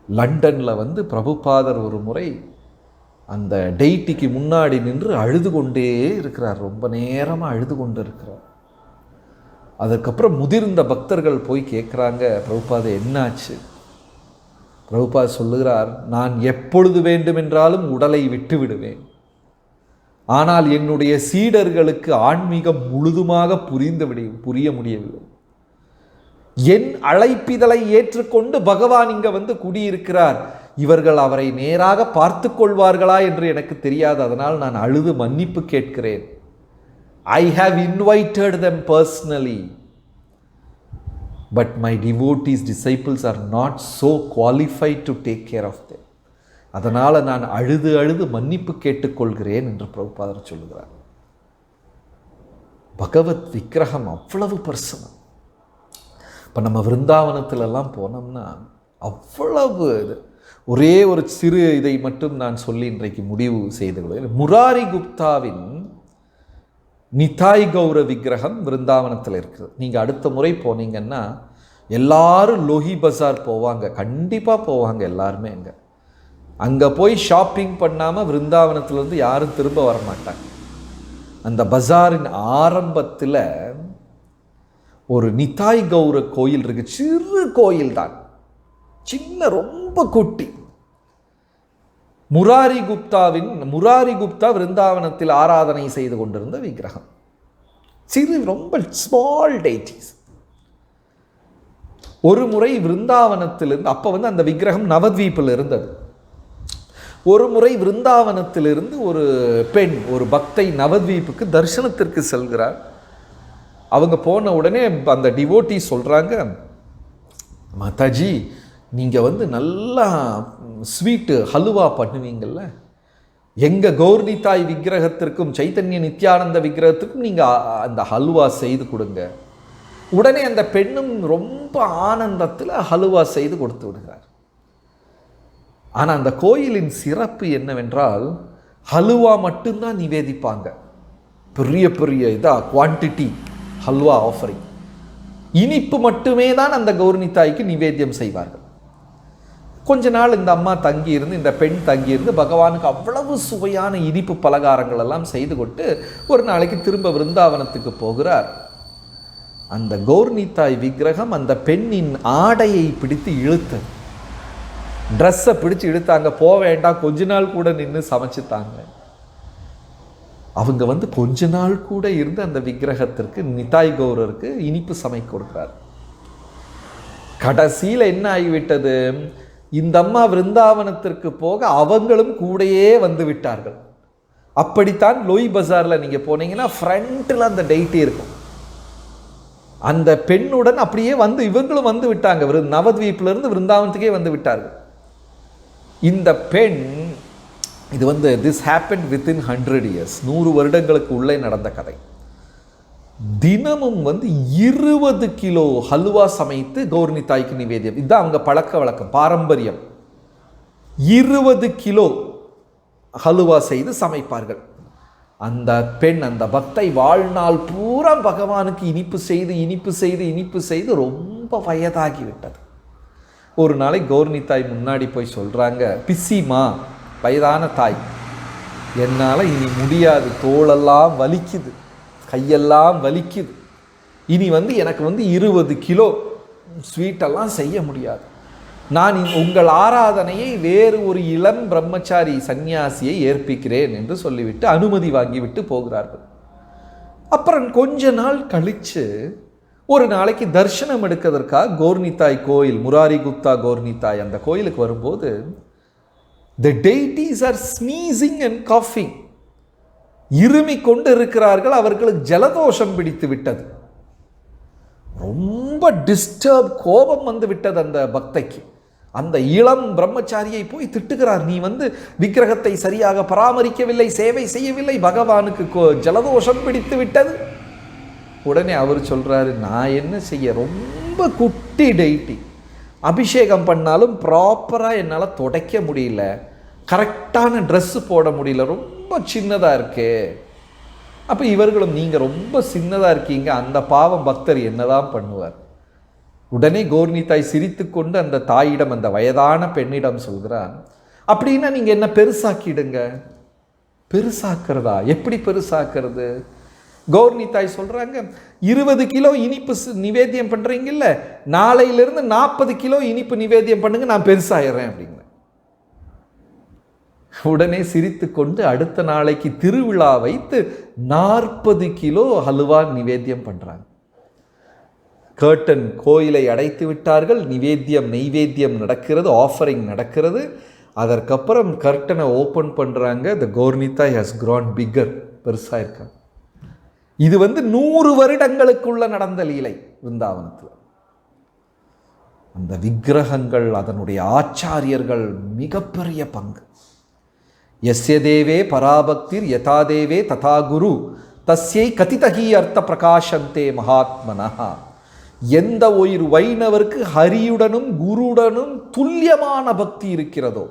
லண்டனில் வந்து பிரபுபாதர் ஒரு முறை அந்த டெய்ட்டிக்கு முன்னாடி நின்று அழுது கொண்டே இருக்கிறார், ரொம்ப நேரமாக அழுது கொண்டு இருக்கிறார். அதுக்கப்புறம் முதிர்ந்த பக்தர்கள் போய் கேட்குறாங்க, பிரபுபாத என்னாச்சு? பிரபுபாத் சொல்லுகிறார், நான் எப்பொழுது வேண்டுமென்றாலும் உடலை விட்டு விடுவேன், ஆனால் என்னுடைய சீடர்களுக்கு ஆன்மீகம் முழுதுமாக புரிய முடியவில்லை. என் அழைப்பிதழை ஏற்றுக்கொண்டு பகவான் இங்க வந்து குடியிருக்கிறார், இவர்கள் அவரை நேராக பார்த்து கொள்வார்களா என்று எனக்கு தெரியாது. அதனால் நான் அழுது மன்னிப்பு கேட்கிறேன். I have invited them personally, but my devotees, disciples are not so qualified to take care of them. அதனால் நான் அழுது அழுது மன்னிப்பு கேட்டுக்கொள்கிறேன் என்று பிரபுபாதர் சொல்லுகிறார். பகவத் விக்கிரகம் அவ்வளவு பர்சனல். இப்போ நம்ம விருந்தாவனத்திலெல்லாம் போனோம்னா அவ்வளவு இது. ஒரே ஒரு சிறு இதை மட்டும் நான் சொல்லி இன்றைக்கு முடிவு செய்து கொள்கிறேன். முராரி குப்தாவின் நிதாய் கௌர விக்கிரகம் விருந்தாவனத்தில் இருக்குது. நீங்கள் அடுத்த முறை போனீங்கன்னா எல்லாரும் லோஹி பஜார் போவாங்க, கண்டிப்பாக போவாங்க எல்லாருமே. அங்கே போய் ஷாப்பிங் பண்ணாமல் விருந்தாவனத்துலேருந்து யாரும் திரும்ப வரமாட்டாங்க. அந்த பஜாரின் ஆரம்பத்தில் ஒரு நிதாய் கௌர கோயில் இருக்குது, சிறு கோயில் தான், சின்ன, ரொம்ப குட்டி. முராரி குப்தா விருந்தாவனத்தில் ஆராதனை செய்து கொண்டிருந்த விக்கிரகம், சிறு, ரொம்ப ஸ்மால் டெய்டிஸ். ஒரு முறை விருந்தாவனத்திலிருந்து, அப்போ வந்து அந்த விக்கிரகம் நவத்வீப்பில் இருந்தது. ஒரு முறை விருந்தாவனத்திலிருந்து ஒரு பெண், ஒரு பக்தை நவத்வீப்புக்கு தரிசனத்திற்கு செல்கிறார். அவங்க போன உடனே அந்த டிவோட்டி சொல்கிறாங்க, மாதாஜி நீங்கள் வந்து நல்லா ஸ்வீட்டு ஹல்வா பண்ணுவீங்கள்ல, எங்கள் கௌர்னிதாய் விக்கிரகத்திற்கும் சைத்தன்ய நித்யானந்த விக்கிரகத்திற்கும் நீங்கள் அந்த ஹல்வா செய்து கொடுங்க. உடனே அந்த பெண்ணும் ரொம்ப ஆனந்தத்தில் ஹல்வா செய்து கொடுத்து விடுகிறார். ஆனால் அந்த கோயிலின் சிறப்பு என்னவென்றால், ஹல்வா மட்டும்தான் நிவேதிப்பாங்க, பெரிய பெரிய இதாக குவான்டிட்டி ஹல்வா ஆஃபரிங். இனிப்பு மட்டுமே தான் அந்த கௌர்னிதாய்க்கு நிவேத்தியம் செய்வார்கள். கொஞ்ச நாள் இந்த அம்மா தங்கியிருந்து, இந்த பெண் தங்கியிருந்து பகவானுக்கு அவ்வளவு சுவையான இனிப்பு பலகாரங்கள் எல்லாம் செய்து கொண்டு ஒரு நாளைக்கு திரும்ப விருந்தாவனத்துக்கு போகிறார். அந்த கௌர்னித்தாய் விக்கிரகம் அந்த பெண்ணின் ஆடையை பிடித்து இழுத்தது. ட்ரெஸ்ஸை பிடிச்சு இழுத்தாங்க. போக வேண்டாம், கொஞ்ச நாள் கூட நின்று சமைச்சுத்தாங்க. அவங்க கொஞ்ச நாள் கூட இருந்து அந்த விக்கிரகத்திற்கு, நிதாய் கௌரருக்கு இனிப்பு சமைக்க கொடுக்குறார். கடைசியில் என்ன ஆகிவிட்டது, இந்த அம்மா விருந்தாவனத்திற்கு போக அவங்களும் கூடையே வந்து விட்டார்கள். அப்படித்தான் லோய் பஜாரில் நீங்கள் போனீங்கன்னா ஃப்ரண்ட்டில் அந்த டெய்ட்டி இருக்கும். அந்த பெண்ணுடன் அப்படியே இவங்களும் வந்து விட்டாங்க. நவத்வீப்பிலிருந்து விருந்தாவனத்துக்கே வந்து விட்டார்கள். இந்த பெண், இது திஸ் ஹேப்பன் வித்தின் 100 years, 100 வருடங்களுக்கு உள்ளே நடந்த கதை. தினமும் 20 கிலோ ஹல்வா சமைத்து கௌர்னித்தாய்க்கு நிவேதியம். இதுதான் அவங்க பழக்க வழக்கம், பாரம்பரியம். 20 கிலோ ஹல்வா செய்து சமைப்பார்கள். அந்த பெண், அந்த பக்தை வாழ்நாள் பூரா பகவானுக்கு இனிப்பு செய்து ரொம்ப வயதாகிவிட்டது. ஒரு நாளைக்கு கௌர்னித்தாய் முன்னாடி போய் சொல்கிறாங்க, பிசிமா, வயதான தாய், என்னால் இனி முடியாது, தோளெல்லாம் வலிக்குது, கையெல்லாம் வலிக்குது, இனி எனக்கு 20 கிலோ ஸ்வீட்டெல்லாம் செய்ய முடியாது. நான் உங்கள் ஆராதனையை வேறு ஒரு இளம் பிரம்மச்சாரி சந்நியாசியை ஏற்பிக்கிறேன் என்று சொல்லிவிட்டு அனுமதி வாங்கிவிட்டு போகிறார்கள். அப்புறம் கொஞ்ச நாள் கழித்து ஒரு நாளைக்கு தரிசனம் எடுக்கிறதற்காக கௌர்னித்தாய் கோயில், முராரி குப்தா கௌர்னித்தாய் அந்த கோயிலுக்கு வரும்போது, the deities are sneezing and coughing, இருமி கொண்டு இருக்கிறார்கள். அவர்களுக்கு ஜலதோஷம் பிடித்து விட்டது. ரொம்ப டிஸ்டர்ப், கோபம் வந்து விட்டது அந்த பக்தைக்கு. அந்த இளம் பிரம்மச்சாரியை போய் திட்டுகிறார், நீ விக்கிரகத்தை சரியாக பராமரிக்கவில்லை, சேவை செய்யவில்லை, பகவானுக்கு ஜலதோஷம் பிடித்து விட்டது. உடனே அவர் சொல்றாரு, நான் என்ன செய்ய, ரொம்ப குட்டி டெய்ட்டி, அபிஷேகம் பண்ணாலும் ப்ராப்பராக என்னால் துடைக்க முடியல, கரெக்டான ட்ரெஸ்ஸு போட முடியல, ரொம்ப சின்னதாக இருக்கே. அப்போ இவர்களும், நீங்கள் ரொம்ப சின்னதாக இருக்கீங்க, அந்த பாவம் பக்தர் என்னதான் பண்ணுவார். உடனே கௌர்னித்தாய் சிரித்து கொண்டு அந்த தாயிடம், அந்த வயதான பெண்ணிடம் சொல்கிறான், அப்படின்னா நீங்கள் என்ன பெருசாக்கிடுங்க. பெருசாக்கிறதா? எப்படி பெருசாக்கிறது? கௌர்னித்தாய் சொல்கிறாங்க, 20 கிலோ இனிப்பு நிவேத்தியம் பண்ணுறீங்கல்ல, நாளையிலிருந்து 40 கிலோ இனிப்பு நிவேத்தியம் பண்ணுங்க, நான் பெருசாகிறேன் அப்படிங்க. உடனே சிரித்து கொண்டு அடுத்த நாளைக்கு திருவிழா வைத்து 40 கிலோ ஹல்வா நிவேத்தியம் பண்ணுறாங்க. கர்டன் கோயிலை அடைத்து விட்டார்கள். நெய்வேத்தியம் நடக்கிறது, ஆஃபரிங் நடக்கிறது. அதற்கப்புறம் கர்டனை ஓப்பன் பண்ணுறாங்க. த கௌர்னித்தாய் ஹஸ் grown bigger, பெருசாக இருக்காங்க. இது 100 வருடங்களுக்குள்ள நடந்த லீலை விருந்தாவனத்தில். அந்த விக்கிரகங்கள், அதனுடைய ஆச்சாரியர்கள் மிகப்பெரிய பங்கு. யஸ்ய தேவே பராபக்திர் யதா தேவே ததா குரு தஸ்யை கதிதகி அர்த்த பிரகாசந்தே மகாத்மனஹா. எந்த ஒரு வைணவருக்கு ஹரியுடனும் குருடனும் துல்லியமான பக்தி இருக்கிறதோ,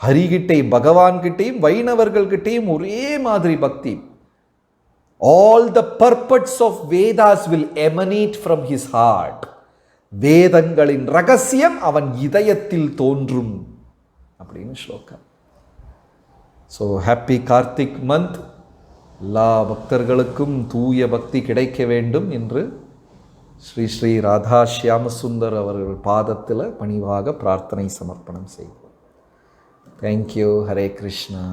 ஹரிகிட்டையும் பகவான்கிட்டையும் வைணவர்கள்கிட்டையும் ஒரே மாதிரி பக்தி, all the purports of Vedas will emanate from his heart. வேதங்களின் ரகசியம் அவன் இதயத்தில் தோன்றும் அப்படின்னு ஸ்லோகம். So happy Karthik month. எல்லா பக்தர்களுக்கும் தூய பக்தி கிடைக்க வேண்டும் என்று ஸ்ரீ ஸ்ரீ ராதா ஷியாமசுந்தர் அவர்கள் பாதத்தில் பணிவாக பிரார்த்தனை சமர்ப்பணம் செய்வோம். தேங்க்யூ. ஹரே கிருஷ்ணா.